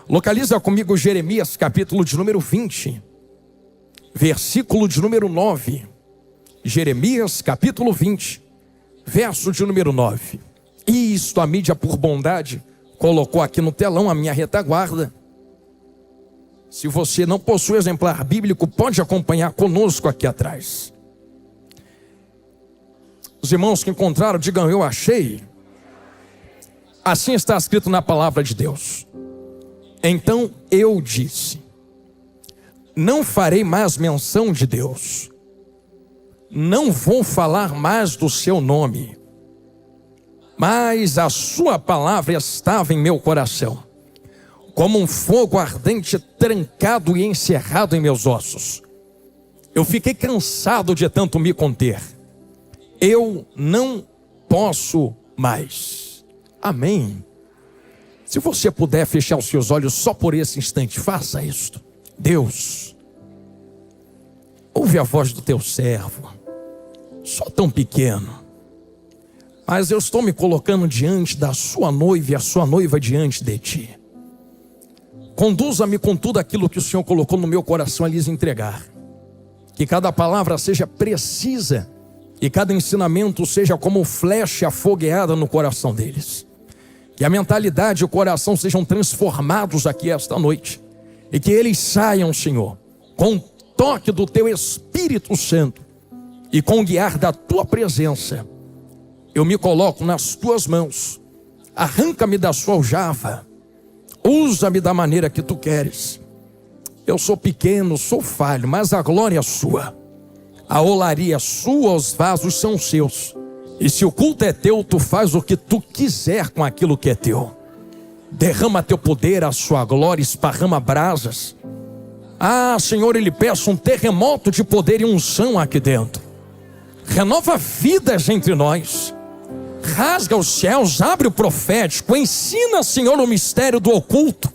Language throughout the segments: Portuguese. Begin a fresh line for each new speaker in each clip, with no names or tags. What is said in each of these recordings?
Localiza comigo Jeremias, capítulo de número 20, versículo de número 9. Jeremias, capítulo 20, verso de número 9. Isto a mídia por bondade colocou aqui no telão a minha retaguarda. Se você não possui exemplar bíblico, pode acompanhar conosco aqui atrás. Os irmãos que encontraram, digam: eu achei. Assim está escrito na palavra de Deus. Então eu disse: não farei mais menção de Deus, não vou falar mais do seu nome, mas a sua palavra estava em meu coração, como um fogo ardente trancado e encerrado em meus ossos. Eu fiquei cansado de tanto me conter, eu não posso mais. Amém. Se você puder fechar os seus olhos só por esse instante, faça isto. Deus, ouve a voz do teu servo, só tão pequeno, mas eu estou me colocando diante da sua noiva e a sua noiva diante de ti. Conduza-me com tudo aquilo que o Senhor colocou no meu coração a lhes entregar. Que cada palavra seja precisa e cada ensinamento seja como flecha afogueada no coração deles. Que a mentalidade e o coração sejam transformados aqui esta noite. E que eles saiam, Senhor, com o toque do teu Espírito Santo e com o guiar da tua presença. Eu me coloco nas tuas mãos. Arranca-me da sua aljava. Usa-me da maneira que tu queres. Eu sou pequeno, sou falho, mas a glória é sua. A olaria é sua, os vasos são seus. E se o culto é teu, tu faz o que tu quiser com aquilo que é teu. Derrama teu poder, a sua glória, esparrama brasas. Ah, Senhor, eu lhe peço um terremoto de poder e unção aqui dentro. Renova vidas entre nós. Rasga os céus, abre o profético. Ensina, Senhor, o mistério do oculto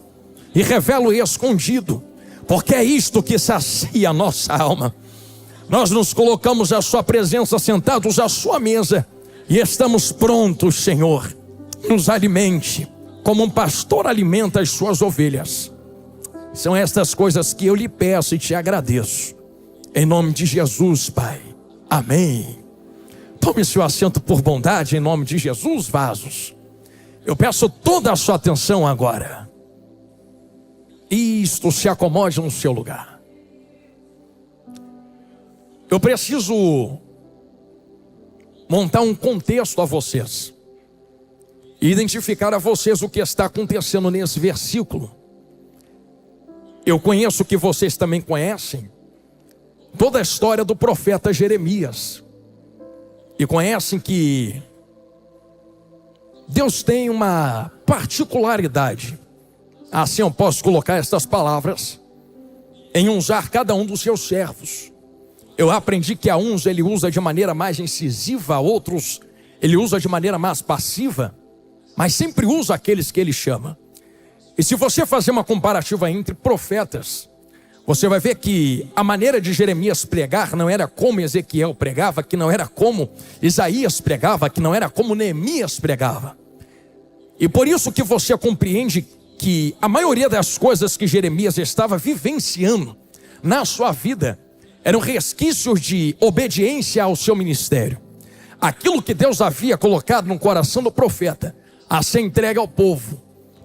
e revela o escondido, porque é isto que sacia a nossa alma. Nós nos colocamos à sua presença, sentados à sua mesa, e estamos prontos, Senhor. Nos alimente, como um pastor alimenta as suas ovelhas. São estas coisas que eu lhe peço e te agradeço. Em nome de Jesus, Pai. Amém. Tome seu assento por bondade, em nome de Jesus, vasos. Eu peço toda a sua atenção agora. Isto, se acomode no seu lugar. Eu preciso montar um contexto a vocês e identificar a vocês o que está acontecendo nesse versículo. Eu conheço que vocês também conhecem toda a história do profeta Jeremias e conhecem que Deus tem uma particularidade, assim eu posso colocar estas palavras, em usar cada um dos seus servos. Eu aprendi que a uns ele usa de maneira mais incisiva, a outros ele usa de maneira mais passiva, mas sempre usa aqueles que ele chama. E se você fazer uma comparativa entre profetas, você vai ver que a maneira de Jeremias pregar não era como Ezequiel pregava, que não era como Isaías pregava, que não era como Neemias pregava. E por isso que você compreende que a maioria das coisas que Jeremias estava vivenciando na sua vida eram resquícios de obediência ao seu ministério. Aquilo que Deus havia colocado no coração do profeta a ser entregue ao povo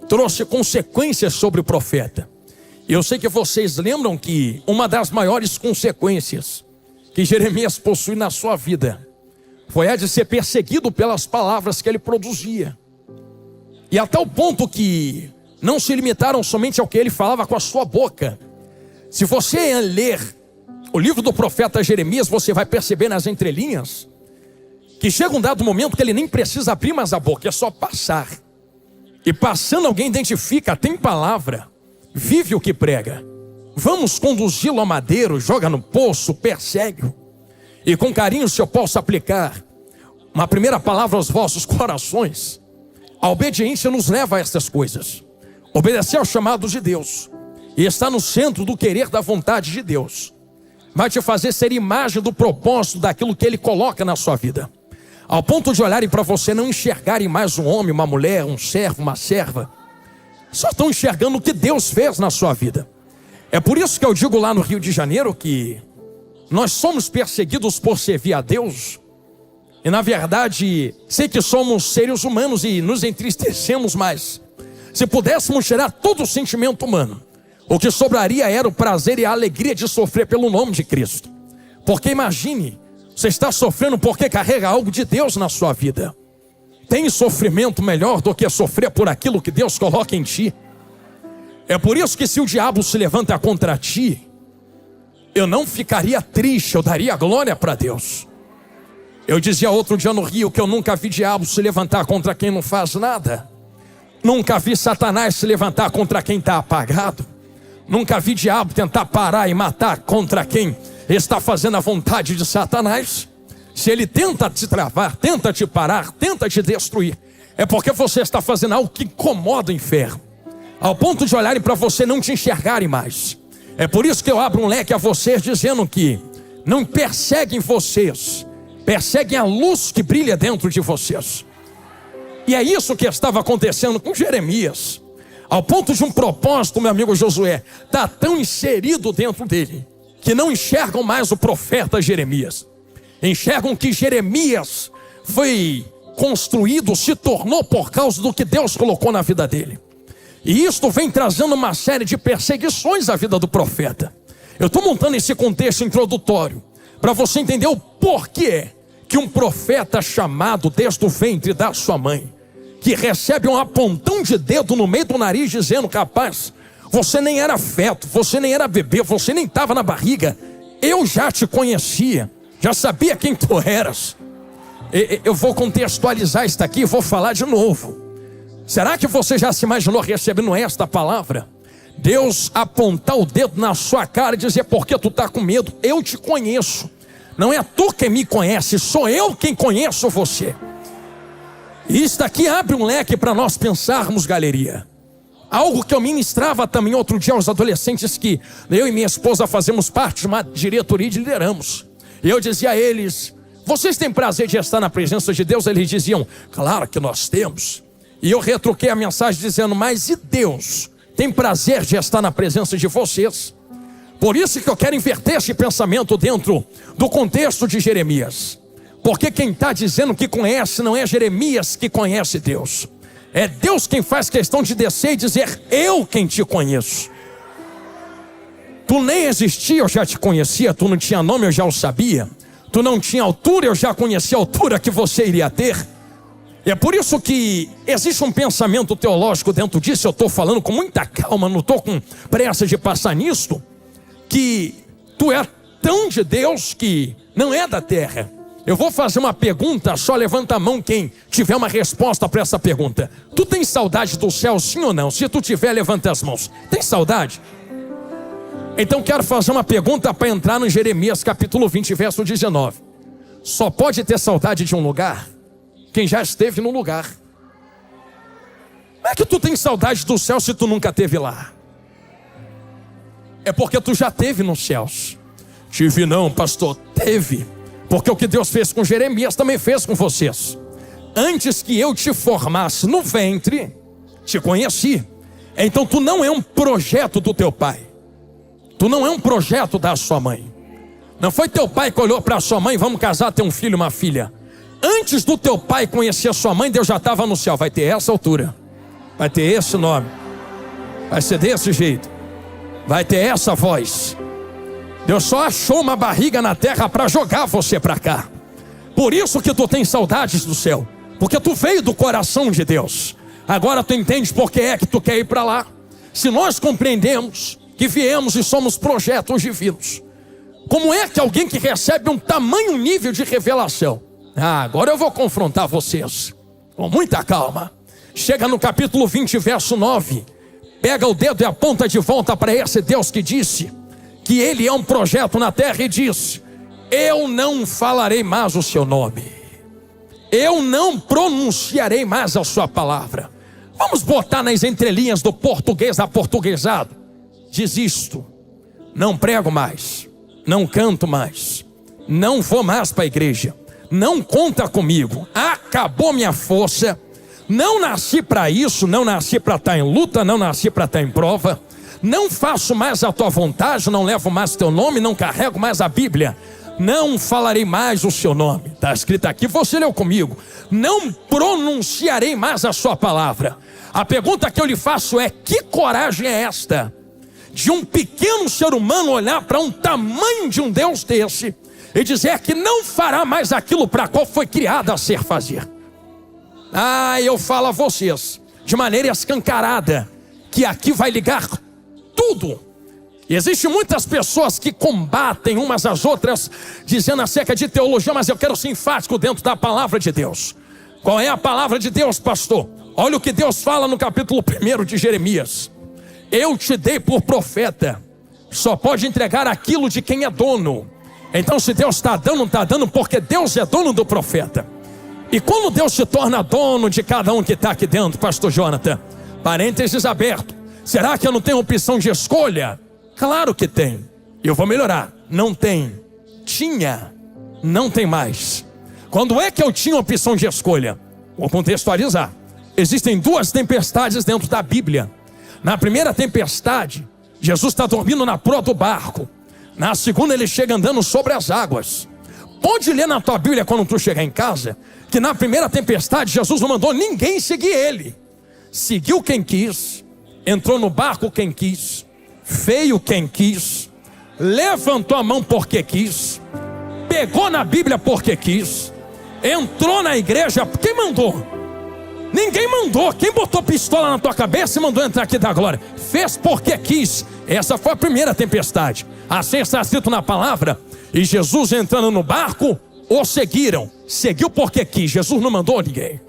trouxe consequências sobre o profeta. E eu sei que vocês lembram que uma das maiores consequências que Jeremias possui na sua vida foi a de ser perseguido pelas palavras que ele produzia. E a tal ponto que não se limitaram somente ao que ele falava com a sua boca. Se você ler o livro do profeta Jeremias, você vai perceber nas entrelinhas que chega um dado momento que ele nem precisa abrir mais a boca, é só passar. E passando alguém identifica, tem palavra, vive o que prega. Vamos conduzi-lo ao madeiro, joga no poço, persegue-o. E com carinho se eu posso aplicar uma primeira palavra aos vossos corações. A obediência nos leva a estas coisas. Obedecer aos chamados de Deus e estar no centro do querer da vontade de Deus vai te fazer ser imagem do propósito daquilo que Ele coloca na sua vida. Ao ponto de olharem para você, não enxergarem mais um homem, uma mulher, um servo, uma serva, só estão enxergando o que Deus fez na sua vida. É por isso que eu digo lá no Rio de Janeiro que nós somos perseguidos por servir a Deus. E na verdade, sei que somos seres humanos e nos entristecemos mais. Se pudéssemos tirar todo o sentimento humano, o que sobraria era o prazer e a alegria de sofrer pelo nome de Cristo. Porque imagine, você está sofrendo porque carrega algo de Deus na sua vida. Tem sofrimento melhor do que sofrer por aquilo que Deus coloca em ti? É por isso que se o diabo se levanta contra ti, eu não ficaria triste, eu daria glória para Deus. Eu dizia outro dia no Rio que eu nunca vi diabo se levantar contra quem não faz nada. Nunca vi Satanás se levantar contra quem está apagado. Nunca vi diabo tentar parar e matar contra quem está fazendo a vontade de Satanás. Se ele tenta te travar, tenta te parar, tenta te destruir, é porque você está fazendo algo que incomoda o inferno, ao ponto de olharem para você e não te enxergarem mais. É por isso que eu abro um leque a vocês dizendo que não perseguem vocês, perseguem a luz que brilha dentro de vocês. E é isso que estava acontecendo com Jeremias, ao ponto de um propósito, meu amigo Josué, está tão inserido dentro dele, que não enxergam mais o profeta Jeremias. Enxergam que Jeremias foi construído, se tornou por causa do que Deus colocou na vida dele. E isto vem trazendo uma série de perseguições à vida do profeta. Eu estou montando esse contexto introdutório para você entender o porquê que um profeta chamado desde o ventre da sua mãe, que recebe um apontão de dedo no meio do nariz dizendo: capaz, você nem era feto, você nem era bebê, você nem estava na barriga, eu já te conhecia, já sabia quem tu eras. Eu vou contextualizar isso aqui e vou falar de novo. Será que você já se imaginou recebendo esta palavra? Deus apontar o dedo na sua cara e dizer: por que tu está com medo? Eu te conheço. Não é tu quem me conhece, sou eu quem conheço você. E isso aqui abre um leque para nós pensarmos, galeria. Algo que eu ministrava também outro dia aos adolescentes que eu e minha esposa fazemos parte de uma diretoria e lideramos. E eu dizia a eles: vocês têm prazer de estar na presença de Deus? Eles diziam: claro que nós temos. E eu retruquei a mensagem dizendo: mas e Deus tem prazer de estar na presença de vocês? Por isso que eu quero inverter esse pensamento dentro do contexto de Jeremias. Porque quem está dizendo que conhece não é Jeremias que conhece Deus. É Deus quem faz questão de descer e dizer: eu quem te conheço. Tu nem existia, eu já te conhecia. Tu não tinha nome, eu já o sabia. Tu não tinha altura, eu já conhecia a altura que você iria ter. E é por isso que existe um pensamento teológico dentro disso. Eu estou falando com muita calma, não estou com pressa de passar nisto. Que tu é tão de Deus que não é da terra. Eu vou fazer uma pergunta, só levanta a mão quem tiver uma resposta para essa pergunta. Tu tem saudade do céu, sim ou não? Se tu tiver, levanta as mãos. Tem saudade? Então quero fazer uma pergunta para entrar no Jeremias capítulo 20, verso 19. Só pode ter saudade de um lugar quem já esteve no lugar. Não é que tu tem saudade do céu se tu nunca esteve lá. É porque tu já esteve nos céus. Tive não, pastor, teve. Porque o que Deus fez com Jeremias também fez com vocês. Antes que eu te formasse no ventre, te conheci. Então tu não é um projeto do teu pai. Tu não é um projeto da sua mãe. Não foi teu pai que olhou para a sua mãe: vamos casar, ter um filho e uma filha. Antes do teu pai conhecer a sua mãe, Deus já estava no céu. Vai ter essa altura, vai ter esse nome, vai ser desse jeito, vai ter essa voz. Deus só achou uma barriga na terra para jogar você para cá. Por isso que tu tem saudades do céu, porque tu veio do coração de Deus. Agora tu entende por que é que tu quer ir para lá. Se nós compreendemos que viemos e somos projetos divinos, como é que alguém que recebe um tamanho nível de revelação? Agora eu vou confrontar vocês com muita calma. Chega no capítulo 20, verso 9. Pega o dedo e aponta de volta para esse Deus que disse que ele é um projeto na terra e diz: eu não falarei mais o seu nome, eu não pronunciarei mais a sua palavra. Vamos botar nas entrelinhas do português aportuguesado. Diz isto: não prego mais, não canto mais, não vou mais para a igreja, não conta comigo, acabou minha força. Não nasci para isso, não nasci para estar em luta, não nasci para estar em prova. Não faço mais a tua vontade, não levo mais teu nome, não carrego mais a Bíblia. Não falarei mais o seu nome. Está escrito aqui, você leu comigo. Não pronunciarei mais a sua palavra. A pergunta que eu lhe faço é: que coragem é esta? De um pequeno ser humano olhar para um tamanho de um Deus desse e dizer que não fará mais aquilo para qual foi criado a ser fazer. Eu falo a vocês, de maneira escancarada, que aqui vai ligar tudo. E existem muitas pessoas que combatem umas às outras, dizendo acerca de teologia, mas eu quero ser enfático dentro da palavra de Deus. Qual é a palavra de Deus, pastor? Olha o que Deus fala no capítulo 1 de Jeremias. Eu te dei por profeta, só pode entregar aquilo de quem é dono. Então se Deus está dando porque Deus é dono do profeta. E quando Deus se torna dono de cada um que está aqui dentro, pastor Jonathan, parênteses aberto, será que eu não tenho opção de escolha? Claro que tem. Eu vou melhorar. Não tem. Tinha. Não tem mais. Quando é que eu tinha opção de escolha? Vou contextualizar. Existem duas tempestades dentro da Bíblia. Na primeira tempestade, Jesus está dormindo na proa do barco. Na segunda, ele chega andando sobre as águas. Pode ler na tua Bíblia quando tu chegar em casa, que na primeira tempestade, Jesus não mandou ninguém seguir ele. Seguiu quem quis, entrou no barco quem quis, veio quem quis, levantou a mão porque quis, pegou na Bíblia porque quis, entrou na igreja, quem mandou? Ninguém mandou. Quem botou pistola na tua cabeça e mandou entrar aqui da glória? Fez porque quis. Essa foi a primeira tempestade. Assim está escrito na palavra. E Jesus entrando no barco, o seguiram. Seguiu porque quis. Jesus não mandou ninguém.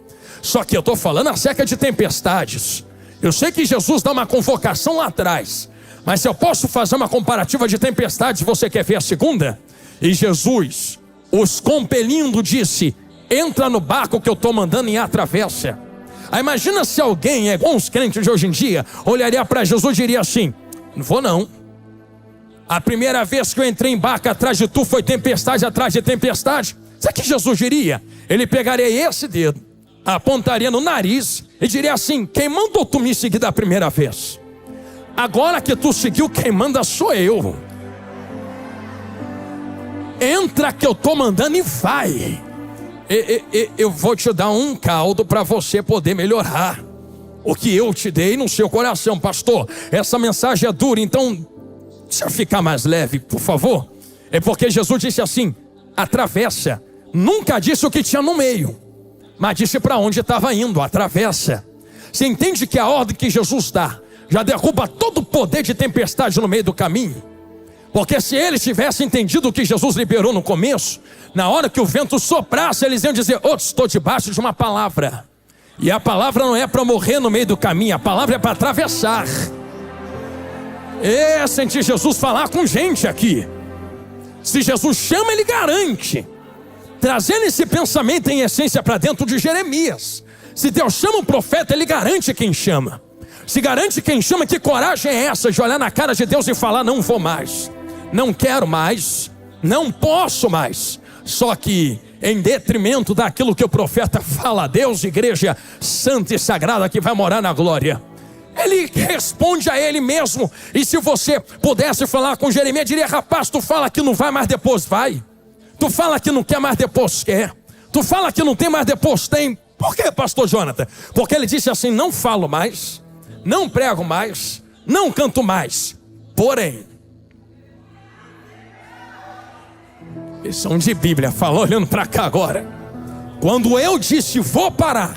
Só que eu estou falando acerca de tempestades. Eu sei que Jesus dá uma convocação lá atrás, mas se eu posso fazer uma comparativa de tempestades, você quer ver a segunda? E Jesus, os compelindo, disse: entra no barco que eu estou mandando e atravessa. Aí imagina se alguém, igual os crentes de hoje em dia, olharia para Jesus e diria assim: não vou não. A primeira vez que eu entrei em barco atrás de tu foi tempestade atrás de tempestade. Sabe o que Jesus diria? Ele pegaria esse dedo, apontaria no nariz e diria assim: quem mandou tu me seguir da primeira vez? Agora que tu seguiu, quem manda sou eu. Entra que eu estou mandando e vai. Eu vou te dar um caldo para você poder melhorar o que eu te dei no seu coração. Pastor, essa mensagem é dura, então deixa eu ficar mais leve, por favor. É porque Jesus disse assim: atravessa. Nunca disse o que tinha no meio, mas disse para onde estava indo. Atravessa. Você entende que a ordem que Jesus dá já derruba todo o poder de tempestade no meio do caminho? Porque se eles tivessem entendido o que Jesus liberou no começo, na hora que o vento soprasse, eles iam dizer: estou debaixo de uma palavra. E a palavra não é para morrer no meio do caminho, a palavra é para atravessar. Senti Jesus falar com gente aqui. Se Jesus chama, ele garante. Trazendo esse pensamento em essência para dentro de Jeremias. Se Deus chama um profeta, ele garante quem chama. Se garante quem chama, que coragem é essa de olhar na cara de Deus e falar: não vou mais, não quero mais, não posso mais. Só que em detrimento daquilo que o profeta fala, Deus, igreja santa e sagrada que vai morar na glória, ele responde a ele mesmo. E se você pudesse falar com Jeremias, diria: rapaz, tu fala que não vai, mas depois vai. Tu fala que não quer, mas depois quer. Tu fala que não tem, mas depois tem. Por quê, pastor Jonathan? Porque ele disse assim: não falo mais, não prego mais, não canto mais, porém. Lição de Bíblia, fala olhando para cá agora. Quando eu disse vou parar,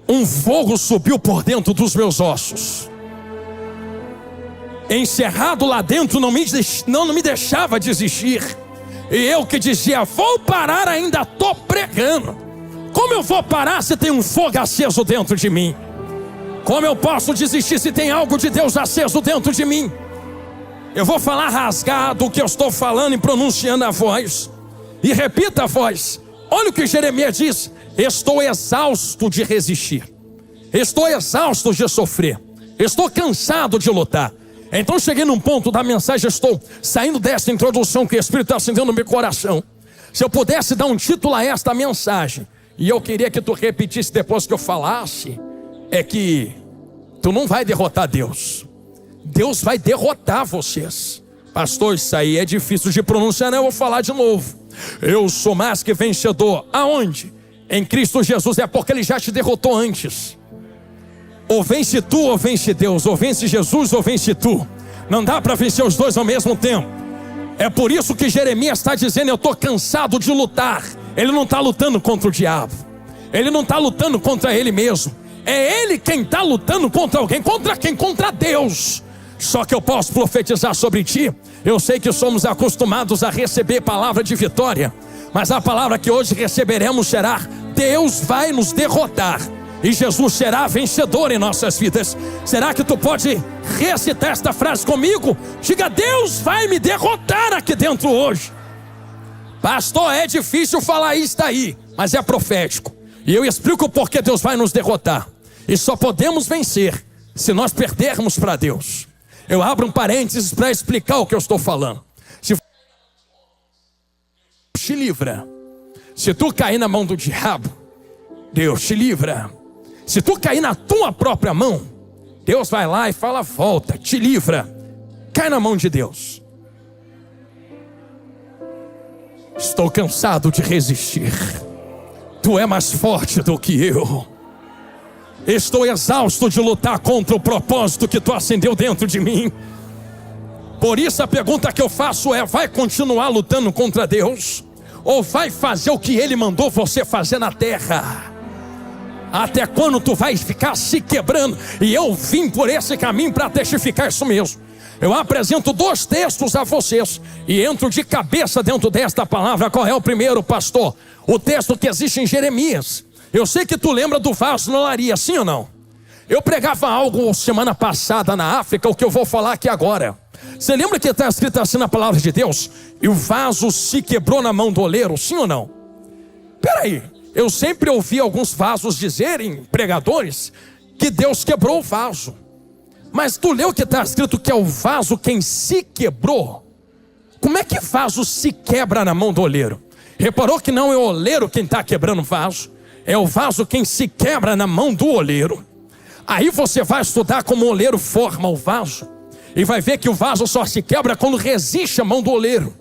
um fogo subiu por dentro dos meus ossos. Encerrado lá dentro não me deixava desistir. E eu que dizia vou parar, ainda estou pregando. Como eu vou parar se tem um fogo aceso dentro de mim? Como eu posso desistir se tem algo de Deus aceso dentro de mim? Eu vou falar rasgado o que eu estou falando e pronunciando a voz. E repita a voz. Olha o que Jeremias diz: estou exausto de resistir. Estou exausto de sofrer. Estou cansado de lutar. Então cheguei num ponto da mensagem, estou saindo dessa introdução que o Espírito está acendendo no meu coração. Se eu pudesse dar um título a esta mensagem, e eu queria que tu repetisse depois que eu falasse, é que tu não vai derrotar Deus. Deus vai derrotar vocês. Pastor, isso aí é difícil de pronunciar, né? Eu vou falar de novo. Eu sou mais que vencedor. Aonde? Em Cristo Jesus. É porque Ele já te derrotou antes. Ou vence tu ou vence Deus. Ou vence Jesus ou vence tu. Não dá para vencer os dois ao mesmo tempo. É por isso que Jeremias está dizendo: eu estou cansado de lutar. Ele não está lutando contra o diabo. Ele não está lutando contra ele mesmo. É ele quem está lutando contra alguém. Contra quem? Contra Deus. Só que eu posso profetizar sobre ti. Eu sei que somos acostumados a receber palavra de vitória, mas a palavra que hoje receberemos será: Deus vai nos derrotar e Jesus será vencedor em nossas vidas. Será que tu pode recitar esta frase comigo? Diga: Deus vai me derrotar aqui dentro hoje. Pastor, é difícil falar isso daí, mas é profético. E eu explico por que Deus vai nos derrotar. E só podemos vencer se nós perdermos para Deus. Eu abro um parênteses para explicar o que eu estou falando. Se te livra. Se tu cair na mão do diabo, Deus te livra. Se tu cair na tua própria mão, Deus vai lá e fala: volta, te livra. Cai na mão de Deus. Estou cansado de resistir. Tu é mais forte do que eu. Estou exausto de lutar contra o propósito que tu acendeu dentro de mim. Por isso a pergunta que eu faço é: vai continuar lutando contra Deus? Ou vai fazer o que Ele mandou você fazer na terra? Até quando tu vais ficar se quebrando? E eu vim por esse caminho para testificar isso mesmo. Eu apresento 2 textos a vocês e entro de cabeça dentro desta palavra. Qual é o primeiro, pastor? O texto que existe em Jeremias. Eu sei que tu lembra do vaso na olaria, sim ou não? Eu pregava algo semana passada na África, o que eu vou falar aqui agora. Você lembra que está escrito assim na palavra de Deus? E o vaso se quebrou na mão do oleiro, sim ou não? Peraí, eu sempre ouvi alguns vasos dizerem, pregadores, que Deus quebrou o vaso. Mas tu leu que está escrito que é o vaso quem se quebrou? Como é que vaso se quebra na mão do oleiro? Reparou que não é o oleiro quem está quebrando o vaso? É o vaso quem se quebra na mão do oleiro. Aí você vai estudar como o oleiro forma o vaso e vai ver que o vaso só se quebra quando resiste a mão do oleiro.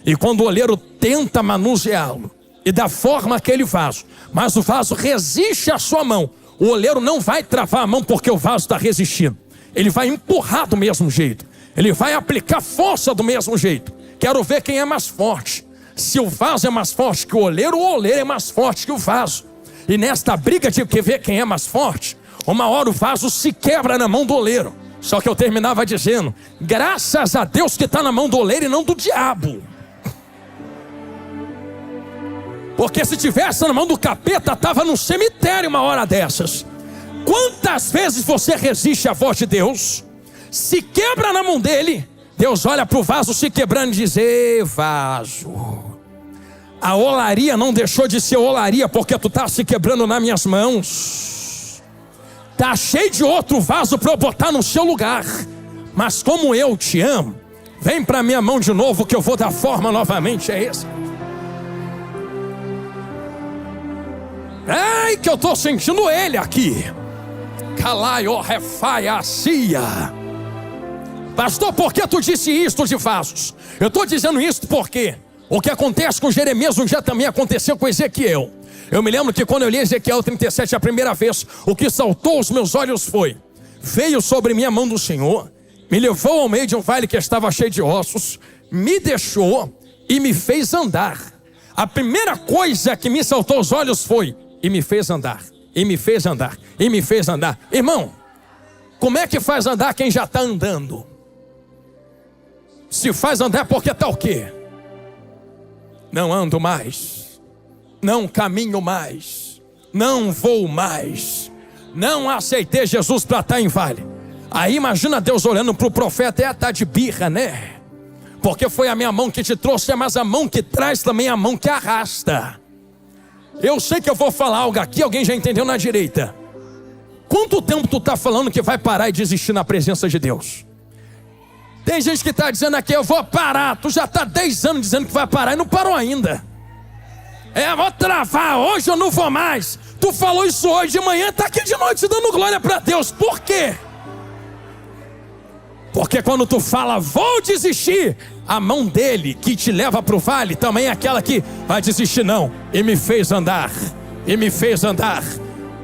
E quando o oleiro tenta manuseá-lo e dá forma àquele vaso, mas o vaso resiste à sua mão, o oleiro não vai travar a mão porque o vaso está resistindo. Ele vai empurrar do mesmo jeito. Ele vai aplicar força do mesmo jeito. Quero ver quem é mais forte. Se o vaso é mais forte que o oleiro é mais forte que o vaso. E nesta briga de ver quem é mais forte, uma hora o vaso se quebra na mão do oleiro. Só que eu terminava dizendo: graças a Deus que está na mão do oleiro e não do diabo. Porque se tivesse na mão do capeta, estava no cemitério uma hora dessas. Quantas vezes você resiste à voz de Deus, se quebra na mão dele, Deus olha para o vaso se quebrando e diz: ei, vaso, a olaria não deixou de ser olaria porque tu está se quebrando nas minhas mãos. Está cheio de outro vaso para eu botar no seu lugar. Mas como eu te amo, vem para minha mão de novo que eu vou dar forma novamente. É esse. Ai, que eu estou sentindo ele aqui. Calaio, refaia, cia. Pastor, por que tu disse isto de vasos? Eu estou dizendo isto porque o que acontece com Jeremias um dia também aconteceu com Ezequiel. Eu me lembro que quando eu li Ezequiel 37 a primeira vez, o que saltou aos meus olhos foi: veio sobre mim a mão do Senhor, me levou ao meio de um vale que estava cheio de ossos, me deixou e me fez andar. A primeira coisa que me saltou aos olhos foi: e me fez andar, e me fez andar, e me fez andar. Irmão, como é que faz andar quem já está andando? Se faz andar porque está o quê? Não ando mais, não caminho mais, não vou mais, não aceitei Jesus para estar em vale. Aí imagina Deus olhando para o profeta: é estar de birra, né? Porque foi a minha mão que te trouxe, mas a mão que traz também é a mão que arrasta. Eu sei que eu vou falar algo aqui, alguém já entendeu na direita. Quanto tempo tu está falando que vai parar e desistir na presença de Deus? Tem gente que está dizendo aqui: eu vou parar. Tu já está 10 anos dizendo que vai parar e não parou ainda. Vou travar, hoje eu não vou mais. Tu falou isso hoje de manhã, está aqui de noite dando glória para Deus. Por quê? Porque quando tu fala, vou desistir, a mão dele que te leva para o vale também é aquela que vai desistir não. E me fez andar.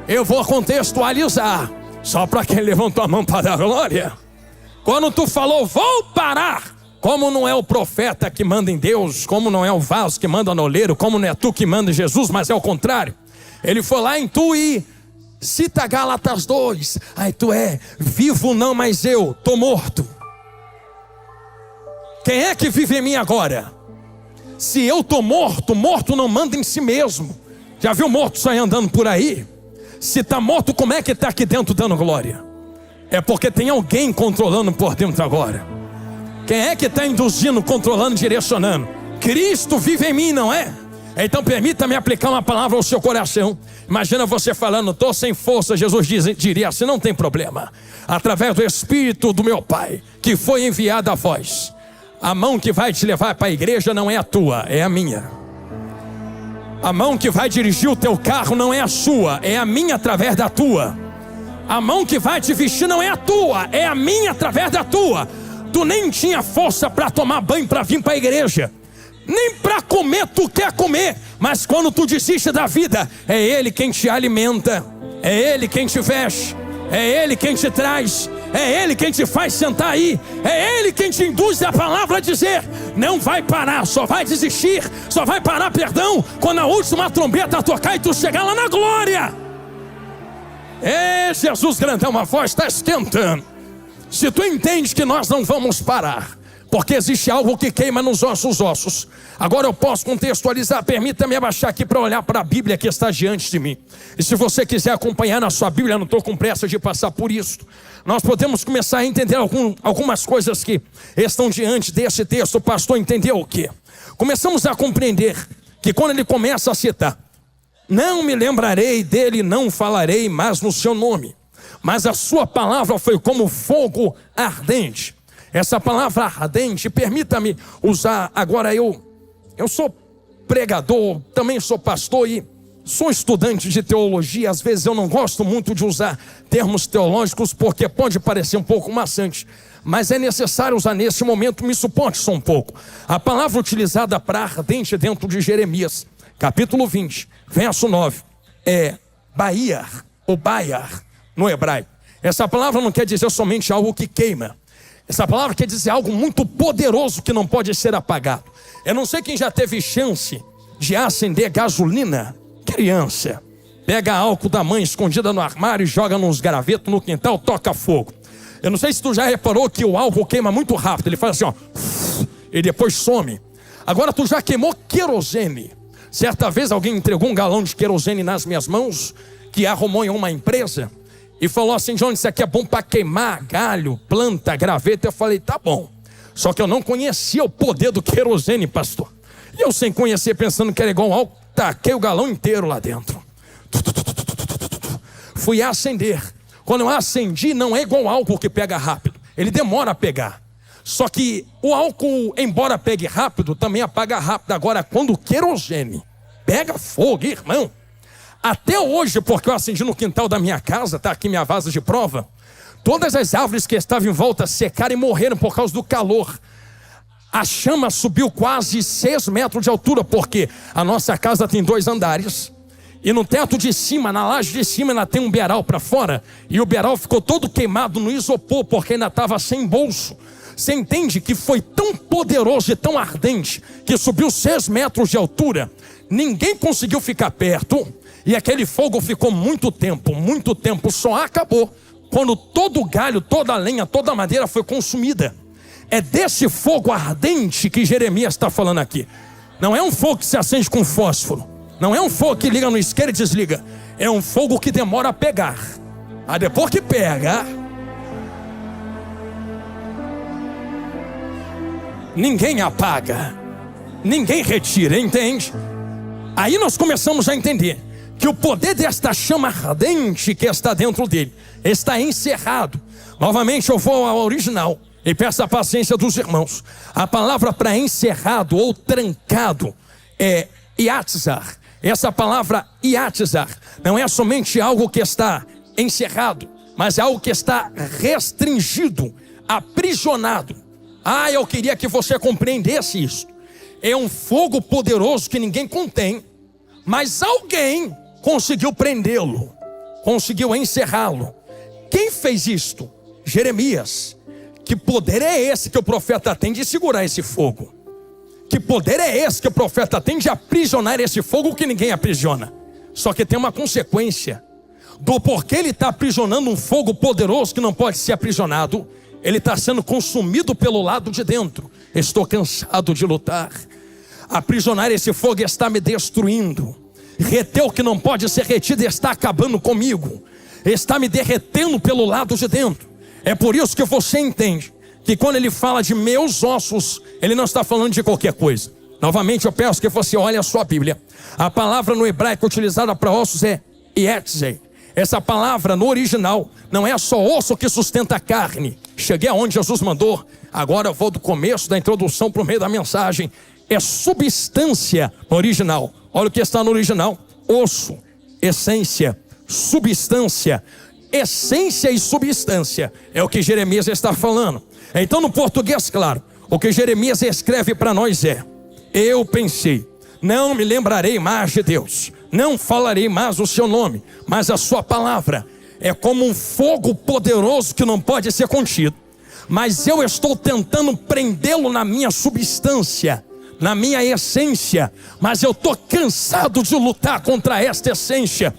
Eu vou contextualizar, só para quem levantou a mão para dar glória. Quando tu falou, vou parar, como não é o profeta que manda em Deus, como não é o vaso que manda no oleiro, como não é tu que manda em Jesus, mas é o contrário. Ele foi lá em tu e cita Gálatas 2. Aí tu vivo não, mas eu tô morto. Quem é que vive em mim agora? Se eu tô morto, morto não manda em si mesmo. Já viu morto sair andando por aí? Se tá morto, como é que tá aqui dentro dando glória? É porque tem alguém controlando por dentro agora. Quem é que está induzindo, controlando, direcionando? Cristo vive em mim, não é? Então permita-me aplicar uma palavra ao seu coração. Imagina você falando, estou sem força. Jesus diria assim, não tem problema. Através do Espírito do meu Pai, que foi enviado a vós, a mão que vai te levar para a igreja não é a tua, é a minha. A mão que vai dirigir o teu carro não é a sua, é a minha através da tua. A mão que vai te vestir não é a tua, é a minha através da tua. Tu nem tinha força para tomar banho para vir para a igreja. Nem para comer tu quer comer. Mas quando tu desiste da vida, é Ele quem te alimenta, é Ele quem te veste, é Ele quem te traz, é Ele quem te faz sentar aí, é Ele quem te induz a palavra a dizer, não vai parar, só vai desistir, só vai parar, perdão, quando a última trombeta tocar e tu chegar lá na glória. Jesus grandão, uma voz está esquentando. Se tu entende que nós não vamos parar, porque existe algo que queima nos nossos ossos. Agora eu posso contextualizar, permita-me abaixar aqui para olhar para a Bíblia que está diante de mim. E se você quiser acompanhar na sua Bíblia, não estou com pressa de passar por isso. Nós podemos começar a entender algumas coisas que estão diante desse texto. O pastor entendeu o quê? Começamos a compreender que quando ele começa a citar, não me lembrarei dele, não falarei mais no seu nome, mas a sua palavra foi como fogo ardente. Essa palavra ardente, permita-me usar, agora eu sou pregador, também sou pastor e sou estudante de teologia. Às vezes eu não gosto muito de usar termos teológicos porque pode parecer um pouco maçante, mas é necessário usar nesse momento, me suporte só um pouco. A palavra utilizada para ardente dentro de Jeremias, capítulo 20, verso 9, é baiar, ou baiar, no hebraico. Essa palavra não quer dizer somente algo que queima. Essa palavra quer dizer algo muito poderoso que não pode ser apagado. Eu não sei quem já teve chance de acender gasolina. Criança, pega álcool da mãe escondida no armário e joga nos gravetos no quintal, toca fogo. Eu não sei se tu já reparou que o álcool queima muito rápido. Ele faz assim, ó, e depois some. Agora tu já queimou querosene. Certa vez alguém entregou um galão de querosene nas minhas mãos, que arrumou em uma empresa, e falou assim, Johnny, isso aqui é bom para queimar galho, planta, graveto. Eu falei, tá bom. Só que eu não conhecia o poder do querosene, pastor. E eu sem conhecer, pensando que era igual ao álcool, taquei o galão inteiro lá dentro. Fui acender. Quando eu acendi, não é igual ao álcool que pega rápido. Ele demora a pegar. Só que o álcool, embora pegue rápido, também apaga rápido. Agora, quando o querosene pega fogo, irmão, até hoje, porque eu acendi no quintal da minha casa, está aqui minha vaso de prova, todas as árvores que estavam em volta secaram e morreram por causa do calor. A chama subiu quase 6 metros de altura, porque a nossa casa tem 2 andares, e no teto de cima, na laje de cima, ainda tem um beiral para fora, e o beiral ficou todo queimado no isopor, porque ainda estava sem bolso. Você entende que foi tão poderoso e tão ardente, que subiu 6 metros de altura, ninguém conseguiu ficar perto, e aquele fogo ficou muito tempo, só acabou quando todo o galho, toda a lenha, toda a madeira foi consumida. É desse fogo ardente que Jeremias está falando aqui. Não é um fogo que se acende com fósforo, não é um fogo que liga no isqueiro e desliga, é um fogo que demora a pegar. Depois que pega, ninguém apaga, ninguém retira, entende? Aí nós começamos a entender que o poder desta chama ardente que está dentro dele está encerrado. Novamente eu vou ao original e peço a paciência dos irmãos. A palavra para encerrado ou trancado é iatzar. Essa palavra iatzar não é somente algo que está encerrado, mas é algo que está restringido, aprisionado. Eu queria que você compreendesse isso. É um fogo poderoso que ninguém contém, mas alguém conseguiu prendê-lo, conseguiu encerrá-lo. Quem fez isto? Jeremias. Que poder é esse que o profeta tem de segurar esse fogo? Que poder é esse que o profeta tem de aprisionar esse fogo que ninguém aprisiona? Só que tem uma consequência do porquê ele está aprisionando um fogo poderoso que não pode ser aprisionado. Ele está sendo consumido pelo lado de dentro. Estou cansado de lutar. Aprisionar esse fogo está me destruindo. Reter o que não pode ser retido está acabando comigo. Está me derretendo pelo lado de dentro. É por isso que você entende que quando ele fala de meus ossos, ele não está falando de qualquer coisa. Novamente eu peço que você olhe a sua Bíblia. A palavra no hebraico utilizada para ossos é ietzei. Essa palavra no original não é só osso que sustenta a carne. Cheguei aonde Jesus mandou. Agora eu vou do começo da introdução para o meio da mensagem. É substância no original. Olha o que está no original: osso, essência, substância. Essência e substância é o que Jeremias está falando. Então no português, claro, o que Jeremias escreve para nós é: eu pensei, não me lembrarei mais de Deus, não falarei mais o seu nome, mas a sua palavra é como um fogo poderoso que não pode ser contido. Mas eu estou tentando prendê-lo na minha substância, na minha essência, mas eu estou cansado de lutar contra esta essência,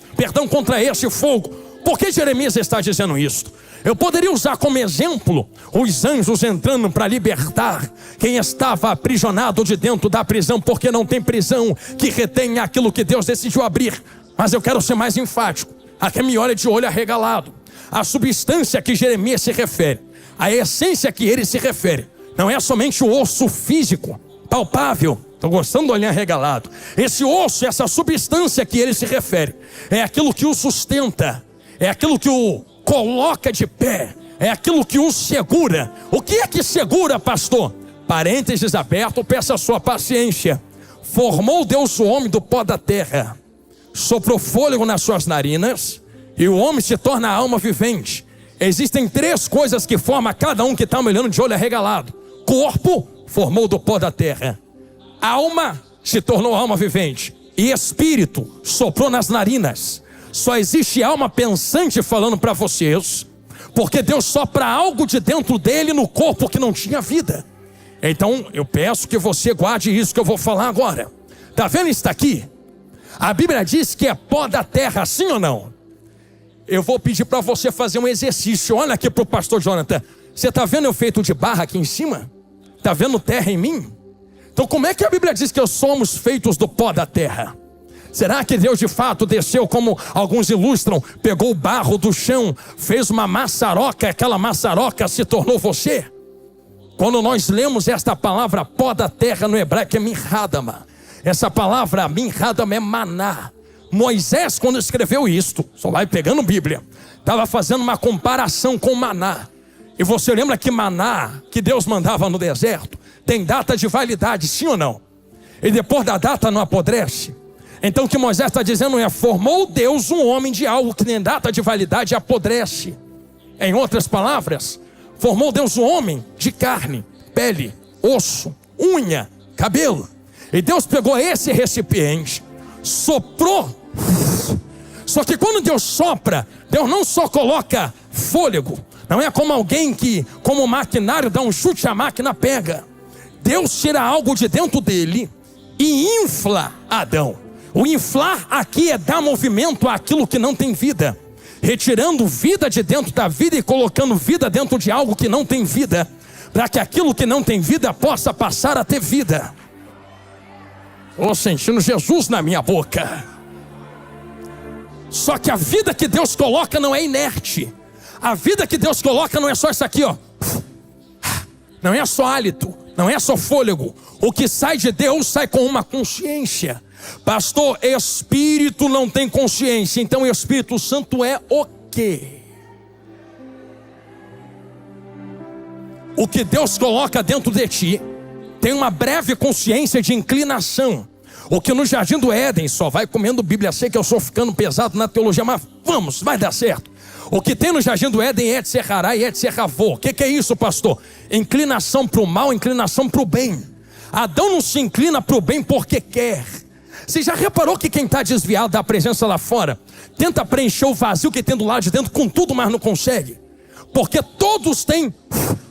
contra esse fogo. Por que Jeremias está dizendo isso? Eu poderia usar como exemplo os anjos entrando para libertar quem estava aprisionado de dentro da prisão, porque não tem prisão que retenha aquilo que Deus decidiu abrir. Mas eu quero ser mais enfático. Aqui me olha de olho arregalado. A substância que Jeremias se refere, a essência que ele se refere, não é somente o osso físico, palpável. Estou gostando do olhar arregalado. Esse osso, essa substância que ele se refere, é aquilo que o sustenta, é aquilo que o coloca de pé, é aquilo que o segura. O que é que segura, pastor? Parênteses aberto, peça a sua paciência. Formou Deus o homem do pó da terra, soprou fôlego nas suas narinas, e o homem se torna alma vivente. Existem três coisas que formam cada um que está me olhando de olho arregalado. Corpo, formou do pó da terra. Alma, se tornou alma vivente. E espírito, soprou nas narinas. Só existe alma pensante falando para vocês, porque Deus sopra algo de dentro dele no corpo que não tinha vida. Então eu peço que você guarde isso que eu vou falar agora. Está vendo isso aqui? A Bíblia diz que é pó da terra, sim ou não? Eu vou pedir para você fazer um exercício. Olha aqui para o pastor Jonathan. Você está vendo eu feito de barra aqui em cima? Está vendo terra em mim? Então como é que a Bíblia diz que somos feitos do pó da terra? Será que Deus de fato desceu, como alguns ilustram, pegou o barro do chão, fez uma maçaroca, aquela maçaroca se tornou você? Quando nós lemos esta palavra pó da terra no hebraico é minhadama. Essa palavra minhadama é maná. Moisés, quando escreveu isto, só vai pegando Bíblia, estava fazendo uma comparação com maná. E você lembra que maná, que Deus mandava no deserto, tem data de validade, sim ou não? E depois da data não apodrece. Então o que Moisés está dizendo é: formou Deus um homem de algo que nem data de validade e apodrece. Em outras palavras, formou Deus um homem de carne, pele, osso, unha, cabelo. E Deus pegou esse recipiente, soprou. Só que quando Deus sopra, Deus não só coloca fôlego. Não é como alguém que, como um maquinário, dá um chute, a máquina pega. Deus tira algo de dentro dele e infla Adão. O inflar aqui é dar movimento àquilo que não tem vida, retirando vida de dentro da vida e colocando vida dentro de algo que não tem vida, para que aquilo que não tem vida possa passar a ter vida. Estou sentindo Jesus na minha boca. Só que a vida que Deus coloca não é inerte. A vida que Deus coloca não é só isso aqui, ó. Não é só hálito, não é só fôlego. O que sai de Deus sai com uma consciência. Pastor, espírito não tem consciência, então o Espírito Santo é o quê? O que Deus coloca dentro de ti tem uma breve consciência de inclinação. O que no jardim do Éden só vai comendo Bíblia. Sei que eu estou ficando pesado na teologia, mas vamos, vai dar certo. O que tem no jardim do Éden é Etzer Hará e Etzer Ravô. O que é isso, pastor? Inclinação para o mal, inclinação para o bem. Adão não se inclina para o bem porque quer. Você já reparou que quem está desviado da presença lá fora tenta preencher o vazio que tem do lado de dentro com tudo, mas não consegue? Porque todos têm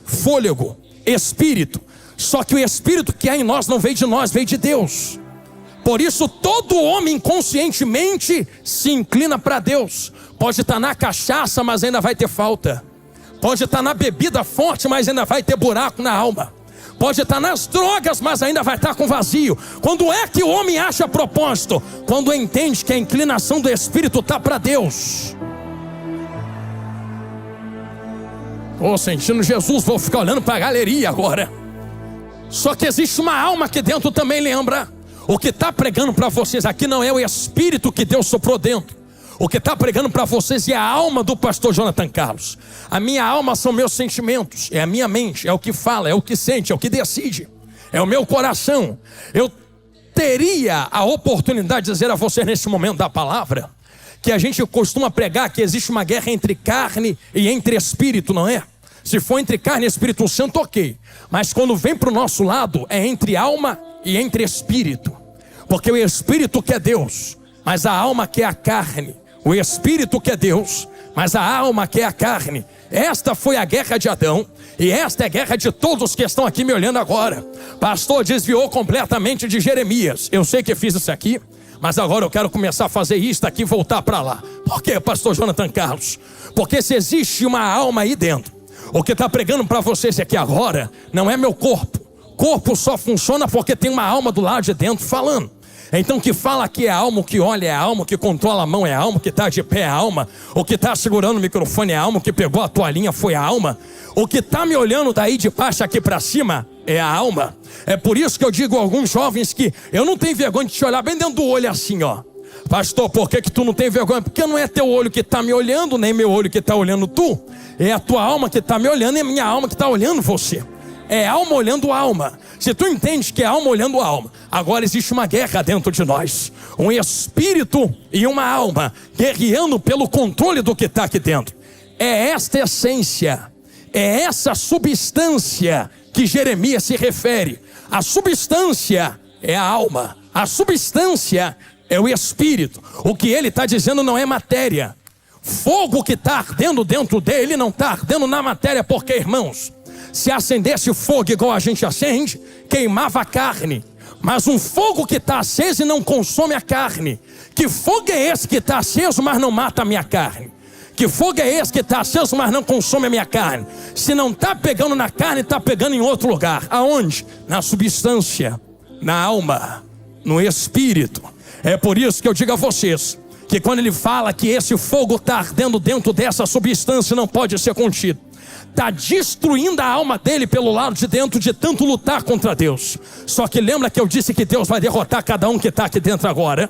fôlego, espírito. Só que o espírito que há em nós não veio de nós, veio de Deus. Por isso todo homem inconscientemente se inclina para Deus. Pode estar na cachaça, mas ainda vai ter falta. Pode estar na bebida forte, mas ainda vai ter buraco na alma. Pode estar nas drogas, mas ainda vai estar com vazio. Quando é que o homem acha propósito? Quando entende que a inclinação do espírito está para Deus. Estou sentindo Jesus, vou ficar olhando para a galeria agora. Só que existe uma alma aqui dentro também, lembra? O que está pregando para vocês aqui não é o espírito que Deus soprou dentro. O que está pregando para vocês é a alma do pastor Jonathan Carlos. A minha alma são meus sentimentos, é a minha mente, é o que fala, é o que sente, é o que decide, é o meu coração. Eu teria a oportunidade de dizer a você nesse momento da palavra que a gente costuma pregar que existe uma guerra entre carne e entre espírito, não é? Se for entre carne e Espírito Santo, ok. Mas quando vem para o nosso lado, é entre alma e entre espírito. Porque o espírito quer Deus, mas a alma quer a carne. O espírito quer Deus, mas a alma quer a carne. Esta foi a guerra de Adão, e esta é a guerra de todos que estão aqui me olhando agora. Pastor, desviou completamente de Jeremias. Eu sei que fiz isso aqui, mas agora eu quero começar a fazer isso aqui e voltar para lá. Por quê, pastor Jonathan Carlos? Porque se existe uma alma aí dentro, o que está pregando para vocês aqui agora não é meu corpo. Corpo só funciona porque tem uma alma do lado de dentro falando. Então o que fala aqui é a alma, o que olha é a alma, o que controla a mão é a alma, o que está de pé é a alma, o que está segurando o microfone é a alma, o que pegou a toalhinha foi a alma, o que está me olhando daí de baixo aqui para cima é a alma. É por isso que eu digo a alguns jovens que eu não tenho vergonha de te olhar bem dentro do olho assim, ó. Pastor, por que tu não tem vergonha? Porque não é teu olho que está me olhando, nem meu olho que está olhando tu. É a tua alma que está me olhando e a minha alma que está olhando você. É alma olhando alma. Se tu entende que é alma olhando alma, agora existe uma guerra dentro de nós. Um espírito e uma alma guerreando pelo controle do que está aqui dentro. É esta essência, é essa substância que Jeremias se refere. A substância é a alma. A substância é o espírito. O que ele está dizendo não é matéria. Fogo que está ardendo dentro dele não está ardendo na matéria, porque, irmãos, se acendesse fogo igual a gente acende, queimava a carne. Mas um fogo que está aceso e não consome a carne. Que fogo é esse que está aceso, mas não mata a minha carne? Que fogo é esse que está aceso, mas não consome a minha carne? Se não está pegando na carne, está pegando em outro lugar. Aonde? Na substância, na alma, no espírito. É por isso que eu digo a vocês que quando ele fala que esse fogo está ardendo dentro dessa substância, não pode ser contido. Está destruindo a alma dele pelo lado de dentro, de tanto lutar contra Deus. Só que lembra que eu disse que Deus vai derrotar cada um que está aqui dentro agora?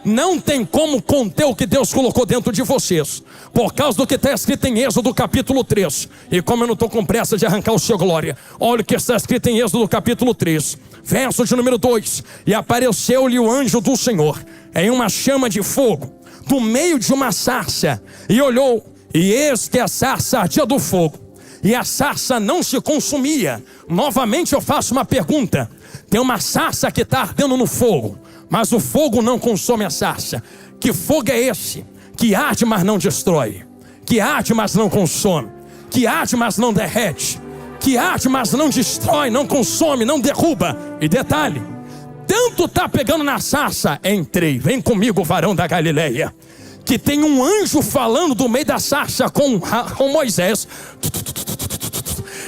Não tem como conter o que Deus colocou dentro de vocês, por causa do que está escrito em Êxodo capítulo 3. E como eu não estou com pressa de arrancar o seu glória, olha o que está escrito em Êxodo capítulo 3, verso de número 2. E apareceu-lhe o anjo do Senhor em uma chama de fogo, do meio de uma sarça, e olhou, e eis que a sarça ardia do fogo, e a sarça não se consumia. Novamente eu faço uma pergunta: tem uma sarça que está ardendo no fogo, mas o fogo não consome a sarça. Que fogo é esse? Que arde, mas não destrói. Que arde, mas não consome. Que arde, mas não derrete. Que arde, mas não destrói, não consome, não derruba. E detalhe, tanto está pegando na sarça, entrei, vem comigo, varão da Galileia, que tem um anjo falando do meio da sarça com Moisés.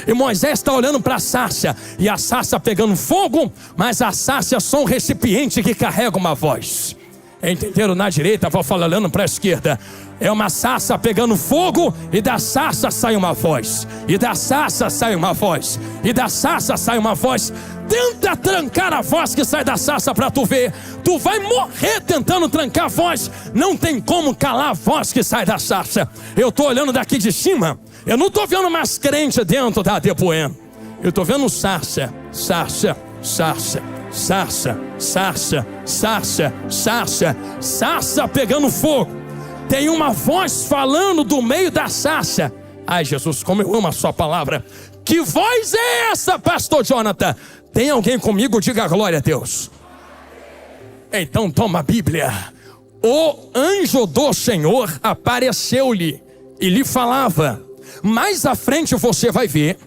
E Moisés está olhando para a sarça, e a sarça pegando fogo, mas a sarça é só um recipiente que carrega uma voz. Entenderam? Na direita, vou falar olhando para a esquerda. É uma sarça pegando fogo, e da sarça sai uma voz. E da sarça sai uma voz. E da sarça sai uma voz. Tenta trancar a voz que sai da sarça para tu ver. Tu vai morrer tentando trancar a voz. Não tem como calar a voz que sai da sarça. Eu estou olhando daqui de cima. Eu não estou vendo mais crente dentro da Depoema. Eu estou vendo sarça, sarça, sarça, sarça, sarça, sarça, sarça, sarça pegando fogo. Tem uma voz falando do meio da sarça. Ai, Jesus, como eu amo a sua palavra. Que voz é essa, pastor Jonathan? Tem alguém comigo? Diga glória a Deus. Então toma a Bíblia. O anjo do Senhor apareceu-lhe e lhe falava. Mais à frente você vai ver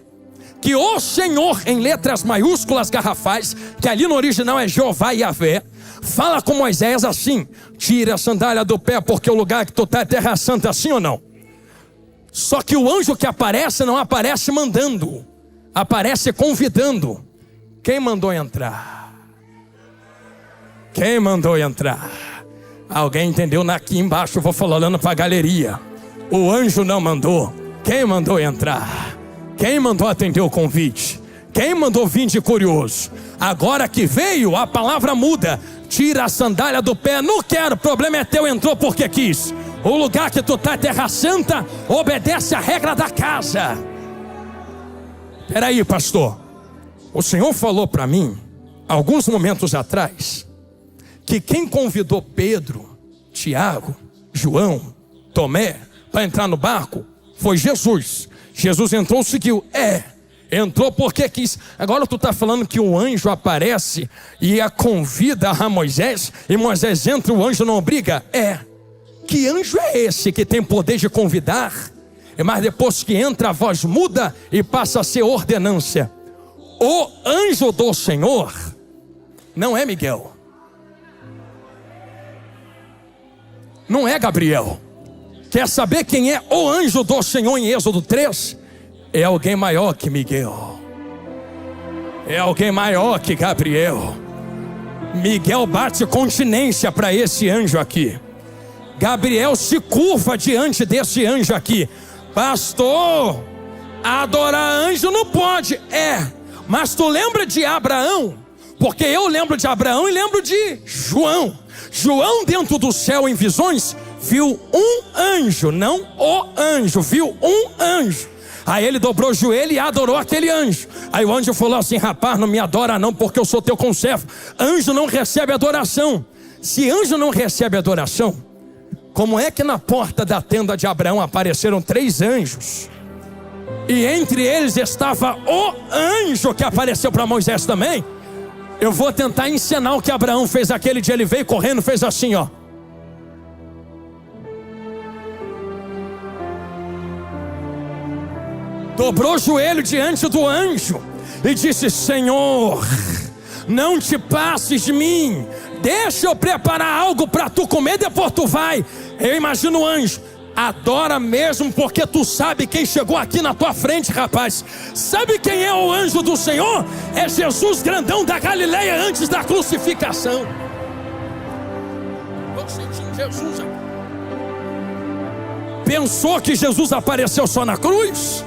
que o Senhor, em letras maiúsculas garrafais, que ali no original é Jeová Yahvé, fala com Moisés assim: tira a sandália do pé, porque o lugar que tu está é terra santa, sim ou não? Só que o anjo que aparece não aparece mandando, aparece convidando. Quem mandou entrar? Quem mandou entrar? Alguém entendeu? Aqui embaixo eu vou falando para a galeria. O anjo não mandou. Quem mandou entrar? Quem mandou atender o convite? Quem mandou vir de curioso? Agora que veio, a palavra muda. Tira a sandália do pé. Não quero, o problema é teu, entrou porque quis. O lugar que tu está é terra santa, obedece a regra da casa. Peraí, pastor. O Senhor falou para mim, alguns momentos atrás, que quem convidou Pedro, Tiago, João, Tomé, para entrar no barco, foi Jesus. Jesus entrou e seguiu. Entrou porque quis. Agora tu está falando que o anjo aparece e a convida a Moisés, e Moisés entra e o anjo não obriga? Que anjo é esse que tem poder de convidar, mas depois que entra a voz muda e passa a ser ordenância? O anjo do Senhor não é Miguel, não é Gabriel. Quer saber quem é o anjo do Senhor em Êxodo 3? É alguém maior que Miguel. É alguém maior que Gabriel. Miguel bate continência para esse anjo aqui. Gabriel se curva diante desse anjo aqui. Pastor, adorar anjo não pode. Mas tu lembra de Abraão? Porque eu lembro de Abraão e lembro de João. João dentro do céu em visões viu um anjo, não o anjo, viu um anjo. Aí ele dobrou o joelho e adorou aquele anjo. Aí o anjo falou assim: rapaz, não me adora não, porque eu sou teu conservo. Anjo não recebe adoração. Se anjo não recebe adoração, como é que na porta da tenda de Abraão apareceram 3 anjos? E entre eles estava o anjo que apareceu para Moisés também. Eu vou tentar ensinar o que Abraão fez aquele dia. Ele veio correndo, fez assim, ó. Dobrou o joelho diante do anjo e disse: Senhor, não te passes de mim, deixa eu preparar algo para tu comer, depois tu vai. Eu imagino o anjo: adora mesmo, porque tu sabe quem chegou aqui na tua frente, rapaz. Sabe quem é o anjo do Senhor? É Jesus grandão da Galileia antes da crucificação. Estou sentindo Jesus aqui. Pensou que Jesus apareceu só na cruz?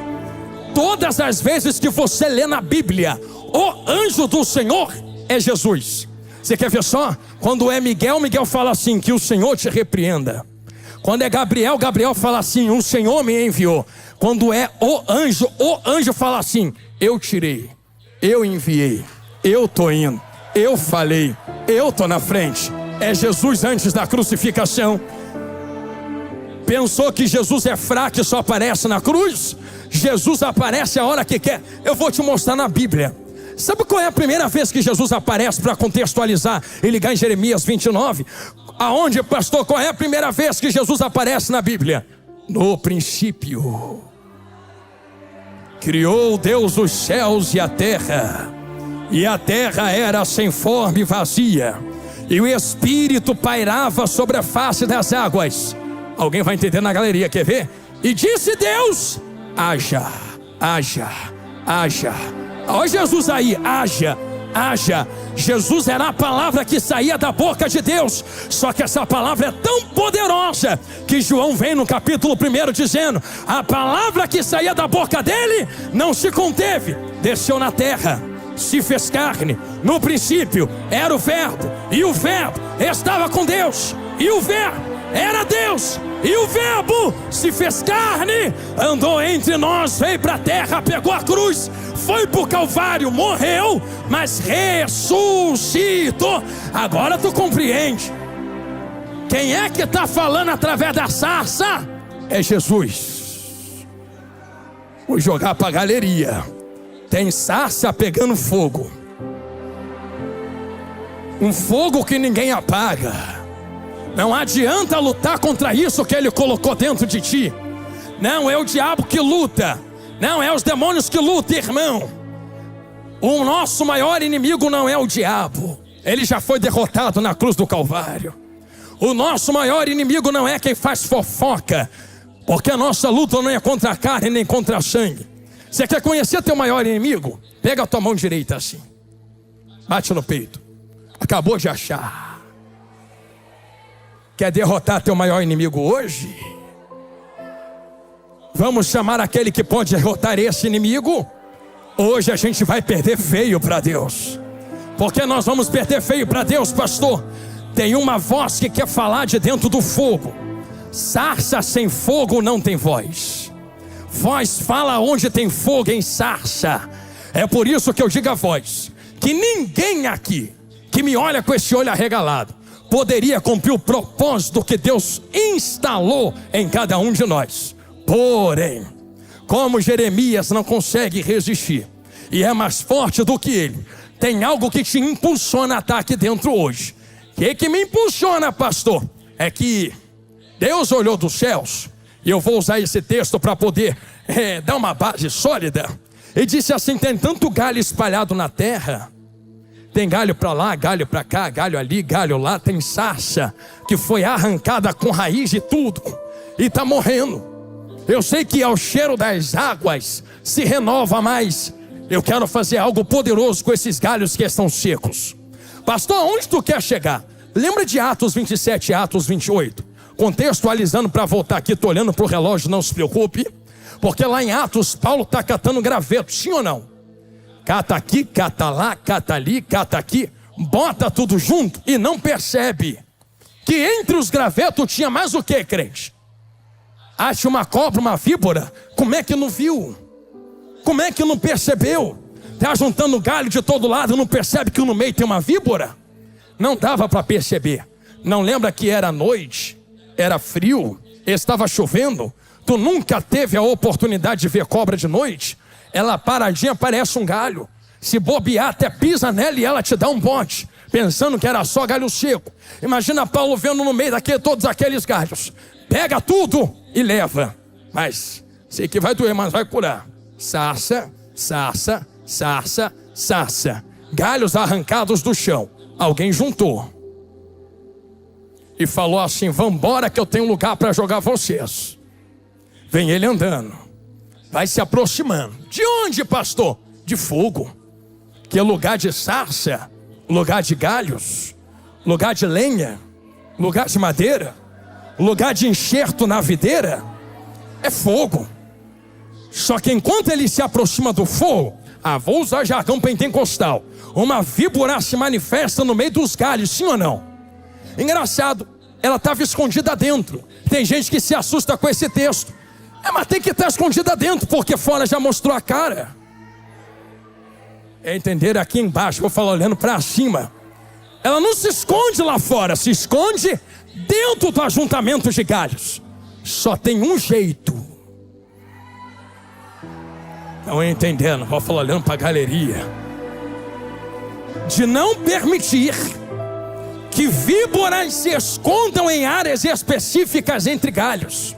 Todas as vezes que você lê na Bíblia, o anjo do Senhor é Jesus. Você quer ver só? Quando é Miguel, Miguel fala assim: que o Senhor te repreenda. Quando é Gabriel, Gabriel fala assim: o Senhor me enviou. Quando é o anjo fala assim: eu tirei, eu enviei, eu estou indo, eu falei, eu estou na frente. É Jesus antes da crucificação. Pensou que Jesus é fraco e só aparece na cruz? Jesus aparece a hora que quer. Eu vou te mostrar na Bíblia. Sabe qual é a primeira vez que Jesus aparece, para contextualizar e ligar em Jeremias 29? Aonde, pastor? Qual é a primeira vez que Jesus aparece na Bíblia? No princípio criou Deus os céus e a terra era sem forma e vazia, e o Espírito pairava sobre a face das águas. Alguém vai entender na galeria, quer ver? E disse Deus: haja, haja, haja. Olha Jesus aí, haja, haja. Jesus era a palavra que saía da boca de Deus. Só que essa palavra é tão poderosa que João vem no capítulo 1 dizendo: a palavra que saía da boca dele não se conteve, desceu na terra, se fez carne. No princípio era o verbo, e o verbo estava com Deus, e o verbo era Deus, e o Verbo se fez carne, andou entre nós, veio para a terra, pegou a cruz, foi para o Calvário, morreu, mas ressuscitou. Agora tu compreende. Quem é que está falando através da sarça? É Jesus. Vou jogar para a galeria. Tem sarça pegando fogo, um fogo que ninguém apaga. Não adianta lutar contra isso que ele colocou dentro de ti. Não é o diabo que luta, não é os demônios que lutam, irmão. O nosso maior inimigo não é o diabo, ele já foi derrotado na cruz do Calvário. O nosso maior inimigo não é quem faz fofoca, porque a nossa luta não é contra a carne nem contra a sangue. Você quer conhecer teu maior inimigo? Pega a tua mão direita assim, bate no peito. Acabou de achar. Quer derrotar teu maior inimigo hoje? Vamos chamar aquele que pode derrotar esse inimigo? Hoje a gente vai perder feio para Deus. Por que nós vamos perder feio para Deus, pastor? Tem uma voz que quer falar de dentro do fogo. Sarça sem fogo não tem voz. Voz fala onde tem fogo em sarça. É por isso que eu digo a voz, que ninguém aqui que me olha com esse olho arregalado poderia cumprir o propósito que Deus instalou em cada um de nós. Porém, como Jeremias não consegue resistir e é mais forte do que ele, tem algo que te impulsiona a estar aqui dentro hoje. O que me impulsiona, pastor? É que Deus olhou dos céus, e eu vou usar esse texto para poder dar uma base sólida, e disse assim: tem tanto galho espalhado na terra, tem galho para lá, galho para cá, galho ali, galho lá, tem sarça que foi arrancada com raiz e tudo, e está morrendo. Eu sei que ao cheiro das águas se renova, mas eu quero fazer algo poderoso com esses galhos que estão secos. Pastor, aonde tu quer chegar? Lembra de Atos 27 e Atos 28? Contextualizando para voltar aqui, estou olhando para o relógio, não se preocupe. Porque lá em Atos, Paulo está catando graveto, sim ou não? Cata aqui, cata lá, cata ali, cata aqui, bota tudo junto e não percebe que entre os gravetos tinha mais o que, crente? Acha uma cobra, uma víbora? Como é que não viu? Como é que não percebeu? Está juntando galho de todo lado, não percebe que no meio tem uma víbora? Não dava para perceber. Não lembra que era noite, era frio, estava chovendo? Tu nunca teve a oportunidade de ver cobra de noite? Ela paradinha parece um galho. Se bobear, até pisa nela e ela te dá um bote, pensando que era só galho seco. Imagina Paulo vendo no meio daquele, todos aqueles galhos. Pega tudo e leva. Mas sei que vai doer, mas vai curar. Sarça, sarça, sarça, sarça. Galhos arrancados do chão. Alguém juntou e falou assim: vambora que eu tenho lugar para jogar vocês. Vem ele andando, vai se aproximando. De onde, pastor? De fogo. Que é lugar de sarça, lugar de galhos, lugar de lenha, lugar de madeira, lugar de enxerto na videira. É fogo. Só que enquanto ele se aproxima do fogo, vou usar jargão pentecostal, uma víbora se manifesta no meio dos galhos, sim ou não? Engraçado, ela estava escondida dentro. Tem gente que se assusta com esse texto. Mas tem que estar escondida dentro, porque fora já mostrou a cara. Entenderam? Aqui embaixo, vou falar olhando para cima. Ela não se esconde lá fora, se esconde dentro do ajuntamento de galhos. Só tem um jeito. Não entendendo, vou falar olhando para a galeria, de não permitir que víboras se escondam em áreas específicas entre galhos.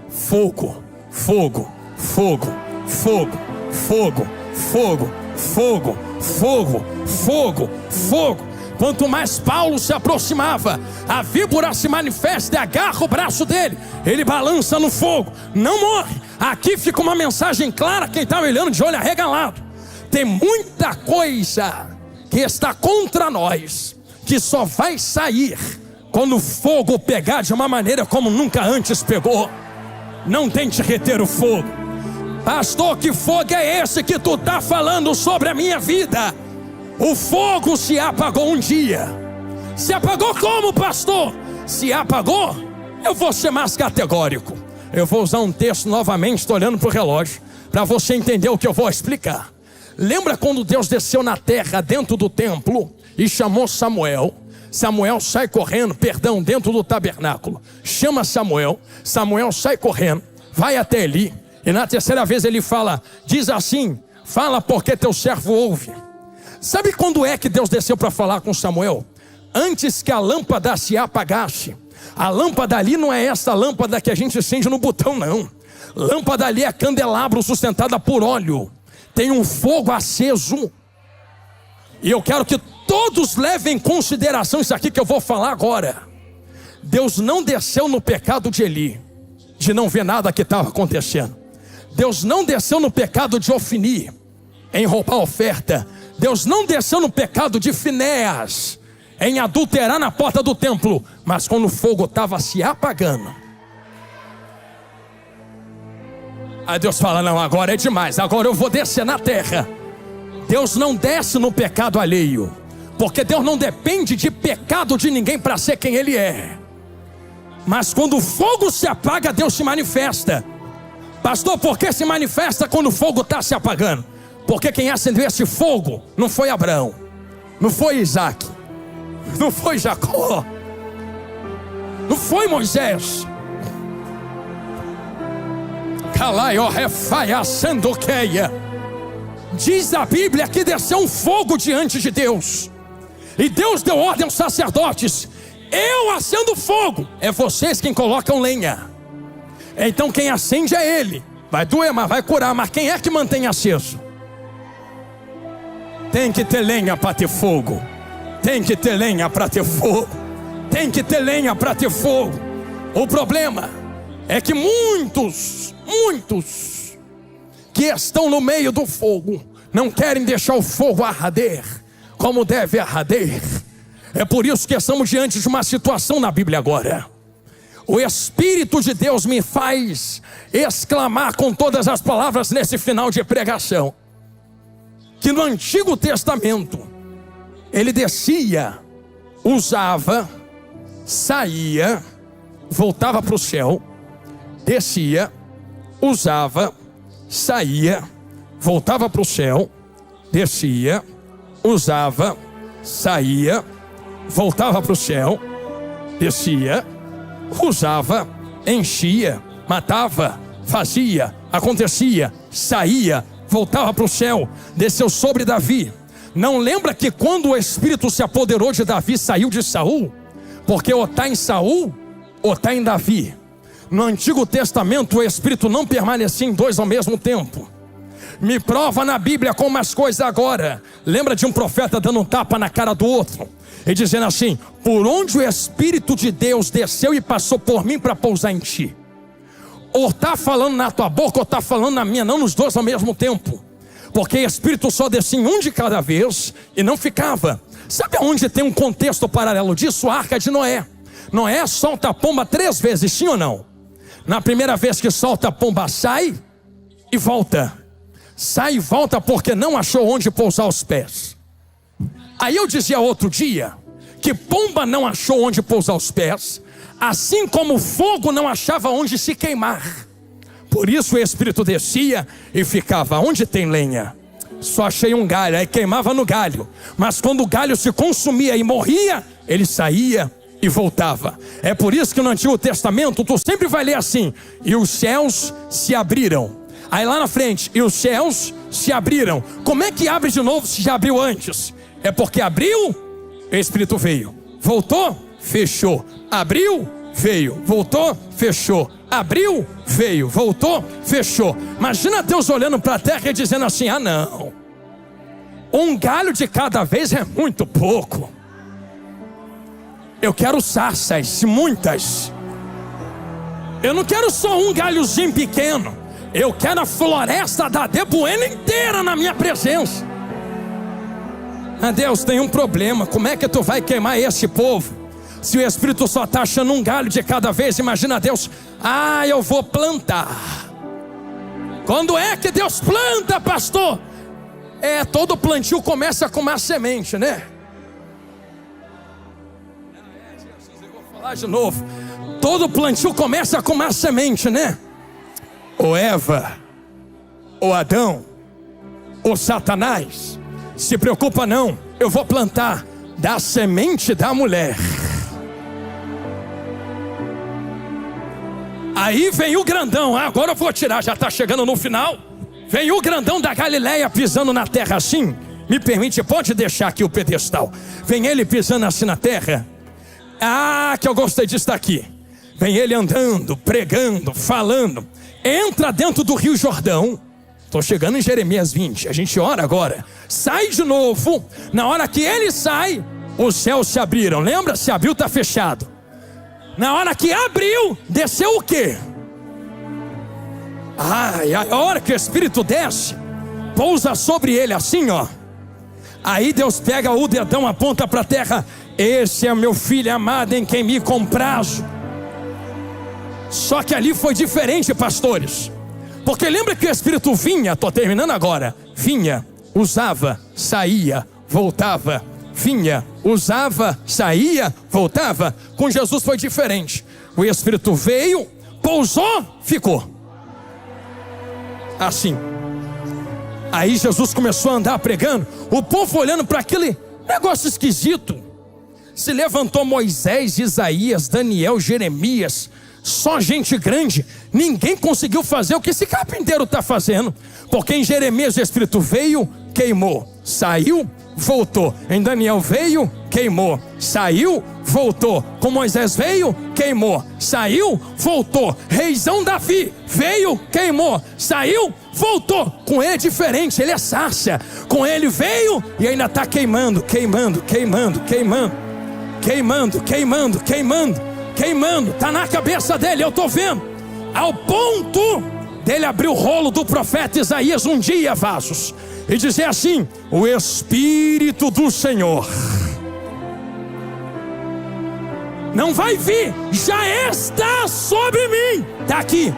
Fogo, fogo, fogo, fogo, fogo, fogo, fogo, fogo, fogo, fogo. Quanto mais Paulo se aproximava, a víbora se manifesta e agarra o braço dele. Ele balança no fogo, não morre. Aqui fica uma mensagem clara, quem está olhando de olho arregalado. Tem muita coisa que está contra nós, que só vai sair quando o fogo pegar de uma maneira como nunca antes pegou. Não tente reter o fogo. Pastor, que fogo é esse que tu está falando sobre a minha vida? O fogo se apagou um dia. Se apagou como, pastor? Se apagou Eu vou ser mais categórico. Eu vou usar um texto novamente, estou olhando para o relógio, para você entender o que eu vou explicar. Lembra quando Deus desceu na terra dentro do templo e chamou Samuel? Samuel sai correndo, dentro do tabernáculo. Chama Samuel, Samuel sai correndo, vai até Eli. E na terceira vez ele fala, diz assim, fala porque teu servo ouve. Sabe quando é que Deus desceu para falar com Samuel? Antes que a lâmpada se apagasse. A lâmpada ali não é essa lâmpada que a gente acende no botão, não. Lâmpada ali é candelabro sustentada por óleo. Tem um fogo aceso. E eu quero que todos levem em consideração isso aqui que eu vou falar agora. Deus não desceu no pecado de Eli, de não ver nada que estava acontecendo. Deus não desceu no pecado de Ofni, em roubar a oferta. Deus não desceu no pecado de Finéas, em adulterar na porta do templo. Mas quando o fogo estava se apagando, aí Deus fala, não, agora é demais, agora eu vou descer na terra. Deus não desce no pecado alheio, porque Deus não depende de pecado de ninguém para ser quem Ele é. Mas quando o fogo se apaga, Deus se manifesta. Pastor, por que se manifesta quando o fogo está se apagando? Porque quem acendeu esse fogo não foi Abraão, não foi Isaac, não foi Jacó, não foi Moisés. Diz a Bíblia que desceu um fogo diante de Deus, e Deus deu ordem aos sacerdotes, eu acendo fogo, é vocês quem colocam lenha. Então quem acende é Ele. Vai doer, mas vai curar. Mas quem é que mantém aceso? Tem que ter lenha para ter fogo. Tem que ter lenha para ter fogo. Tem que ter lenha para ter fogo. O problema é que muitos que estão no meio do fogo não querem deixar o fogo arder como deve arder. É por isso que estamos diante de uma situação na Bíblia agora. O Espírito de Deus me faz exclamar com todas as palavras nesse final de pregação, que no Antigo Testamento Ele descia, usava, saía, voltava para o céu, descia, usava, saía, voltava para o céu, descia, usava, saía, voltava para o céu, descia, usava, enchia, matava, fazia, acontecia, saía, voltava para o céu, desceu sobre Davi. Não lembra que quando o Espírito se apoderou de Davi, saiu de Saul? Porque ou está em Saul, ou está em Davi. No Antigo Testamento o Espírito não permanecia em dois ao mesmo tempo. Me prova na Bíblia como as coisas agora. Lembra de um profeta dando um tapa na cara do outro e dizendo assim, por onde o Espírito de Deus desceu e passou por mim para pousar em ti. Ou está falando na tua boca ou está falando na minha, não nos dois ao mesmo tempo. Porque o Espírito só descia em um de cada vez e não ficava. Sabe aonde tem um contexto paralelo disso? A Arca de Noé. Noé solta a pomba 3 vezes, sim ou não? Na primeira vez que solta a pomba, sai e volta. Sai e volta porque não achou onde pousar os pés. Aí eu dizia outro dia que pomba não achou onde pousar os pés, assim como o fogo não achava onde se queimar. Por isso o Espírito descia e ficava, onde tem lenha? Só achei um galho, aí queimava no galho. Mas quando o galho se consumia e morria, ele saía e voltava. É por isso que no Antigo Testamento tu sempre vai ler assim, e os céus se abriram. Aí lá na frente, e os céus se abriram. Como é que abre de novo se já abriu antes? É porque abriu, o Espírito veio. Voltou, fechou. Abriu, veio. Voltou, fechou. Abriu, veio. Voltou, fechou. Imagina Deus olhando para a terra e dizendo assim, ah não, um galho de cada vez é muito pouco. Eu quero sarças, muitas. Eu não quero só um galhozinho pequeno. Eu quero a floresta da Debuena inteira na minha presença. Ah, Deus, tem um problema. Como é que tu vai queimar esse povo? Se o Espírito só está achando um galho de cada vez, imagina Deus. Ah, eu vou plantar. Quando é que Deus planta, pastor? Todo plantio começa com uma semente, né? Eu vou falar de novo. Todo plantio começa com uma semente, né? Ou Eva, ou Adão, ou Satanás. Se preocupa não, eu vou plantar da semente da mulher. Aí vem o grandão, agora eu vou tirar, já está chegando no final. Vem o grandão da Galileia pisando na terra assim. Me permite, pode deixar aqui o pedestal. Vem ele pisando assim na terra. Ah, que eu gostei disso daqui. Vem ele andando, pregando, falando. Entra dentro do Rio Jordão. Estou chegando em Jeremias 20, a gente ora agora. Sai de novo. Na hora que ele sai, os céus se abriram. Lembra? Se abriu, está fechado. Na hora que abriu, desceu o quê? A hora que o Espírito desce, pousa sobre ele assim, ó. Aí Deus pega o dedão, aponta para a terra. Esse é meu filho amado em quem me comprazo. Só que ali foi diferente, pastores. Porque lembra que o Espírito vinha, estou terminando agora. Vinha, usava, saía, voltava. Vinha, usava, saía, voltava. Com Jesus foi diferente. O Espírito veio, pousou, ficou. Assim. Aí Jesus começou a andar pregando. O povo olhando para aquele negócio esquisito. Se levantou Moisés, Isaías, Daniel, Jeremias. Só gente grande. Ninguém conseguiu fazer o que esse carpinteiro está fazendo. Porque em Jeremias o Espírito veio, queimou, saiu, voltou. Em Daniel veio, queimou, saiu, voltou. Com Moisés veio, queimou, saiu, voltou. Reizão Davi veio, queimou, saiu, voltou. Com ele é diferente, ele é sarça. Com ele veio e ainda está queimando, queimando, queimando, queimando, queimando, queimando, queimando, queimando. Está na cabeça dele, eu estou vendo. Ao ponto dele abrir o rolo do profeta Isaías um dia, vasos, e dizer assim: o Espírito do Senhor não vai vir, já está sobre mim. Está aqui.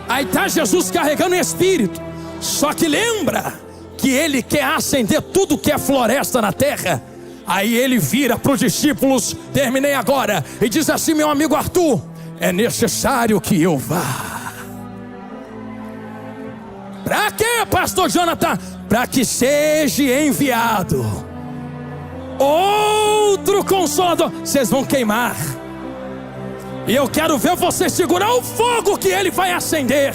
Aí está Jesus carregando o Espírito. Só que lembra que ele quer acender tudo que é floresta na terra. Aí ele vira para os discípulos, terminei agora, e diz assim: meu amigo Arthur, é necessário que eu vá. Para quê, pastor Jonathan? Para que seja enviado outro consolador. Vocês vão queimar. E eu quero ver você segurar o fogo que ele vai acender.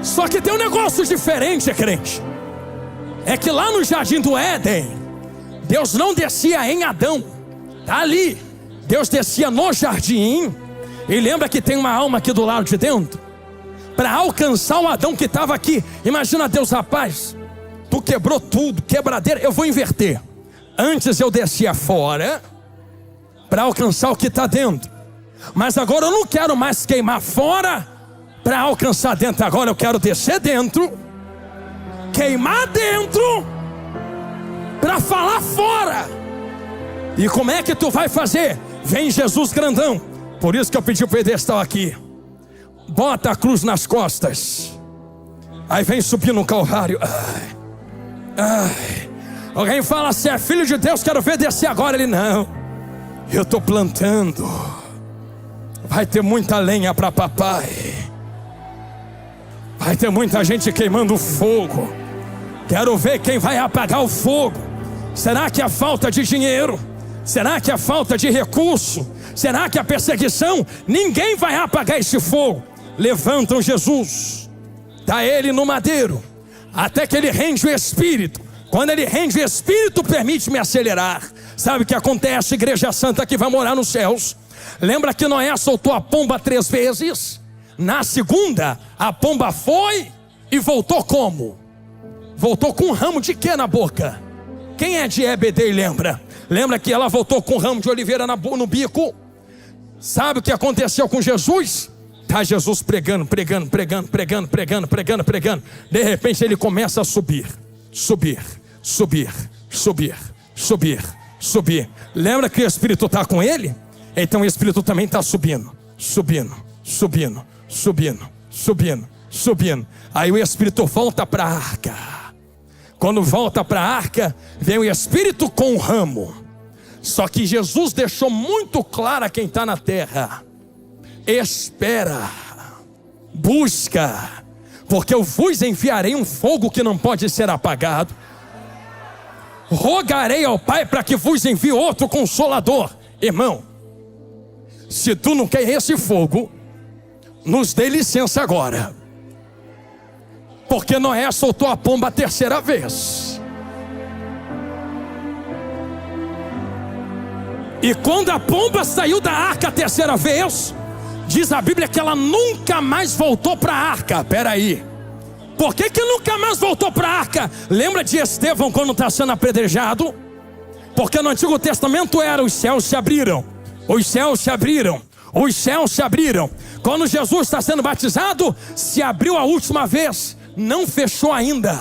Só que tem um negócio diferente, crente. É que lá no jardim do Éden, Deus não descia em Adão. Está ali. Deus descia no jardim. E lembra que tem uma alma aqui do lado de dentro. Para alcançar o Adão que estava aqui. Imagina Deus, rapaz, tu quebrou tudo, quebradeira. Eu vou inverter. Antes eu descia fora para alcançar o que está dentro. Mas agora eu não quero mais queimar fora para alcançar dentro. Agora eu quero descer dentro, queimar dentro para falar fora. E como é que tu vai fazer? Vem Jesus grandão. Por isso que eu pedi o pedestal aqui. Bota a cruz nas costas. Aí vem subir no Calvário. Ai, ai. Alguém fala: se é filho de Deus, quero ver descer agora. Ele: não, eu estou plantando. Vai ter muita lenha para papai. Vai ter muita gente queimando fogo. Quero ver quem vai apagar o fogo. Será que a falta de dinheiro? Será que a falta de recurso? Será que a perseguição? Ninguém vai apagar esse fogo. Levantam Jesus, dá ele no madeiro, até que ele rende o Espírito. Quando ele rende o Espírito, permite-me acelerar. Sabe o que acontece, igreja santa que vai morar nos céus? Lembra que Noé soltou a pomba 3 vezes? Na segunda, a pomba foi e voltou como? Voltou com um ramo de quê na boca? Quem é de EBD lembra? Lembra que ela voltou com um ramo de oliveira no bico? Sabe o que aconteceu com Jesus? Está Jesus pregando. De repente ele começa a subir. Lembra que o Espírito está com ele? Então o Espírito também está subindo. Aí o Espírito volta para a arca. Quando volta para a arca, vem o Espírito com o ramo. Só que Jesus deixou muito claro a quem está na terra: espera, busca, porque eu vos enviarei um fogo que não pode ser apagado. Rogarei ao Pai para que vos envie outro Consolador. Irmão, se tu não quer esse fogo, nos dê licença agora, porque Noé soltou a pomba a terceira vez. E quando a pomba saiu da arca a terceira vez, diz a Bíblia que ela nunca mais voltou para a arca. Peraí, por que nunca mais voltou para a arca? Lembra de Estevão quando está sendo apedrejado? Porque no Antigo Testamento era: os céus se abriram, os céus se abriram, os céus se abriram. Quando Jesus está sendo batizado, se abriu a última vez, não fechou ainda.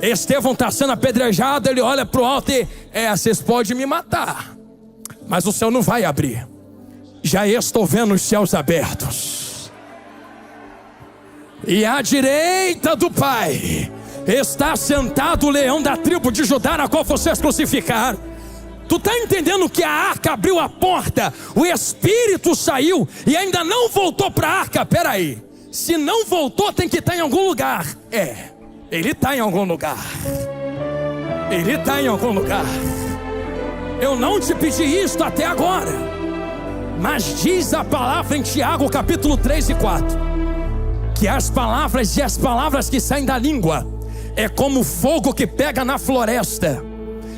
Estevão está sendo apedrejado, ele olha para o alto e: vocês podem me matar, mas o céu não vai abrir. Já estou vendo os céus abertos, e à direita do Pai está sentado o leão da tribo de Judá, na qual vocês crucificaram. Tu está entendendo que a arca abriu a porta, o Espírito saiu e ainda não voltou para a arca? Peraí, se não voltou, tem que estar em algum lugar. Ele está em algum lugar. Ele está em algum lugar. Eu não te pedi isto até agora, mas diz a palavra em Tiago capítulo 3 e 4, que as palavras que saem da língua é como fogo que pega na floresta.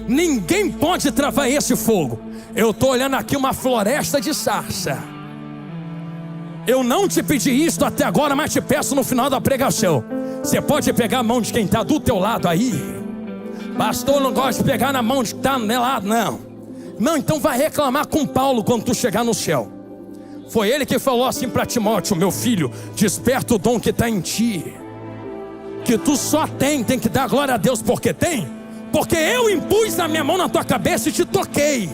Ninguém pode travar esse fogo. Eu estou olhando aqui uma floresta de sarça. Eu não te pedi isto até agora, mas te peço no final da pregação. Você pode pegar a mão de quem está do teu lado aí? Pastor, não gosta de pegar na mão de quem está do meu lado, não. Não, então vai reclamar com Paulo quando tu chegar no céu. Foi ele que falou assim para Timóteo: meu filho, desperta o dom que está em ti, que tu só tem que dar glória a Deus porque tem. Porque eu impus a minha mão na tua cabeça e te toquei.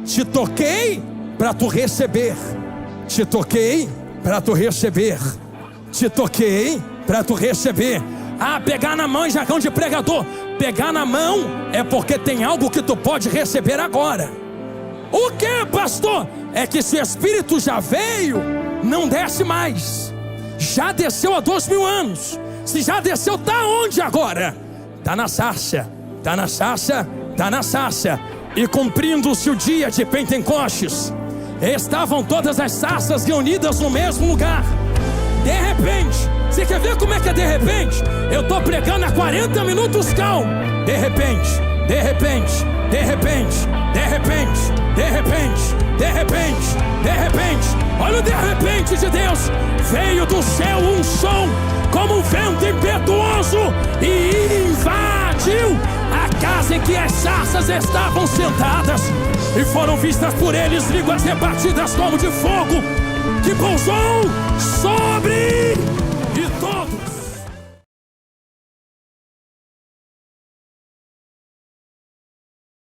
Te toquei para tu receber. Te toquei para tu receber. Te toquei para tu receber. Pegar na mão é jargão de pregador. Pegar na mão é porque tem algo que tu pode receber agora. O que, pastor? É que se o Espírito já veio, não desce mais. Já desceu há 2000 anos. Se já desceu, tá onde agora? Está na sarça, está na sarça, está na sarça. E cumprindo-se o dia de Pentecostes, estavam todas as sarças reunidas no mesmo lugar. De repente, você quer ver como é que é de repente? Eu estou pregando há 40 minutos calmo. De repente, de repente, de repente, de repente, de repente, de repente, de repente. Olha o de repente de Deus. Veio do céu um som como um vento impetuoso e invadiu a casa em que as sarças estavam sentadas, e foram vistas por eles línguas repartidas como de fogo, que pousou sobre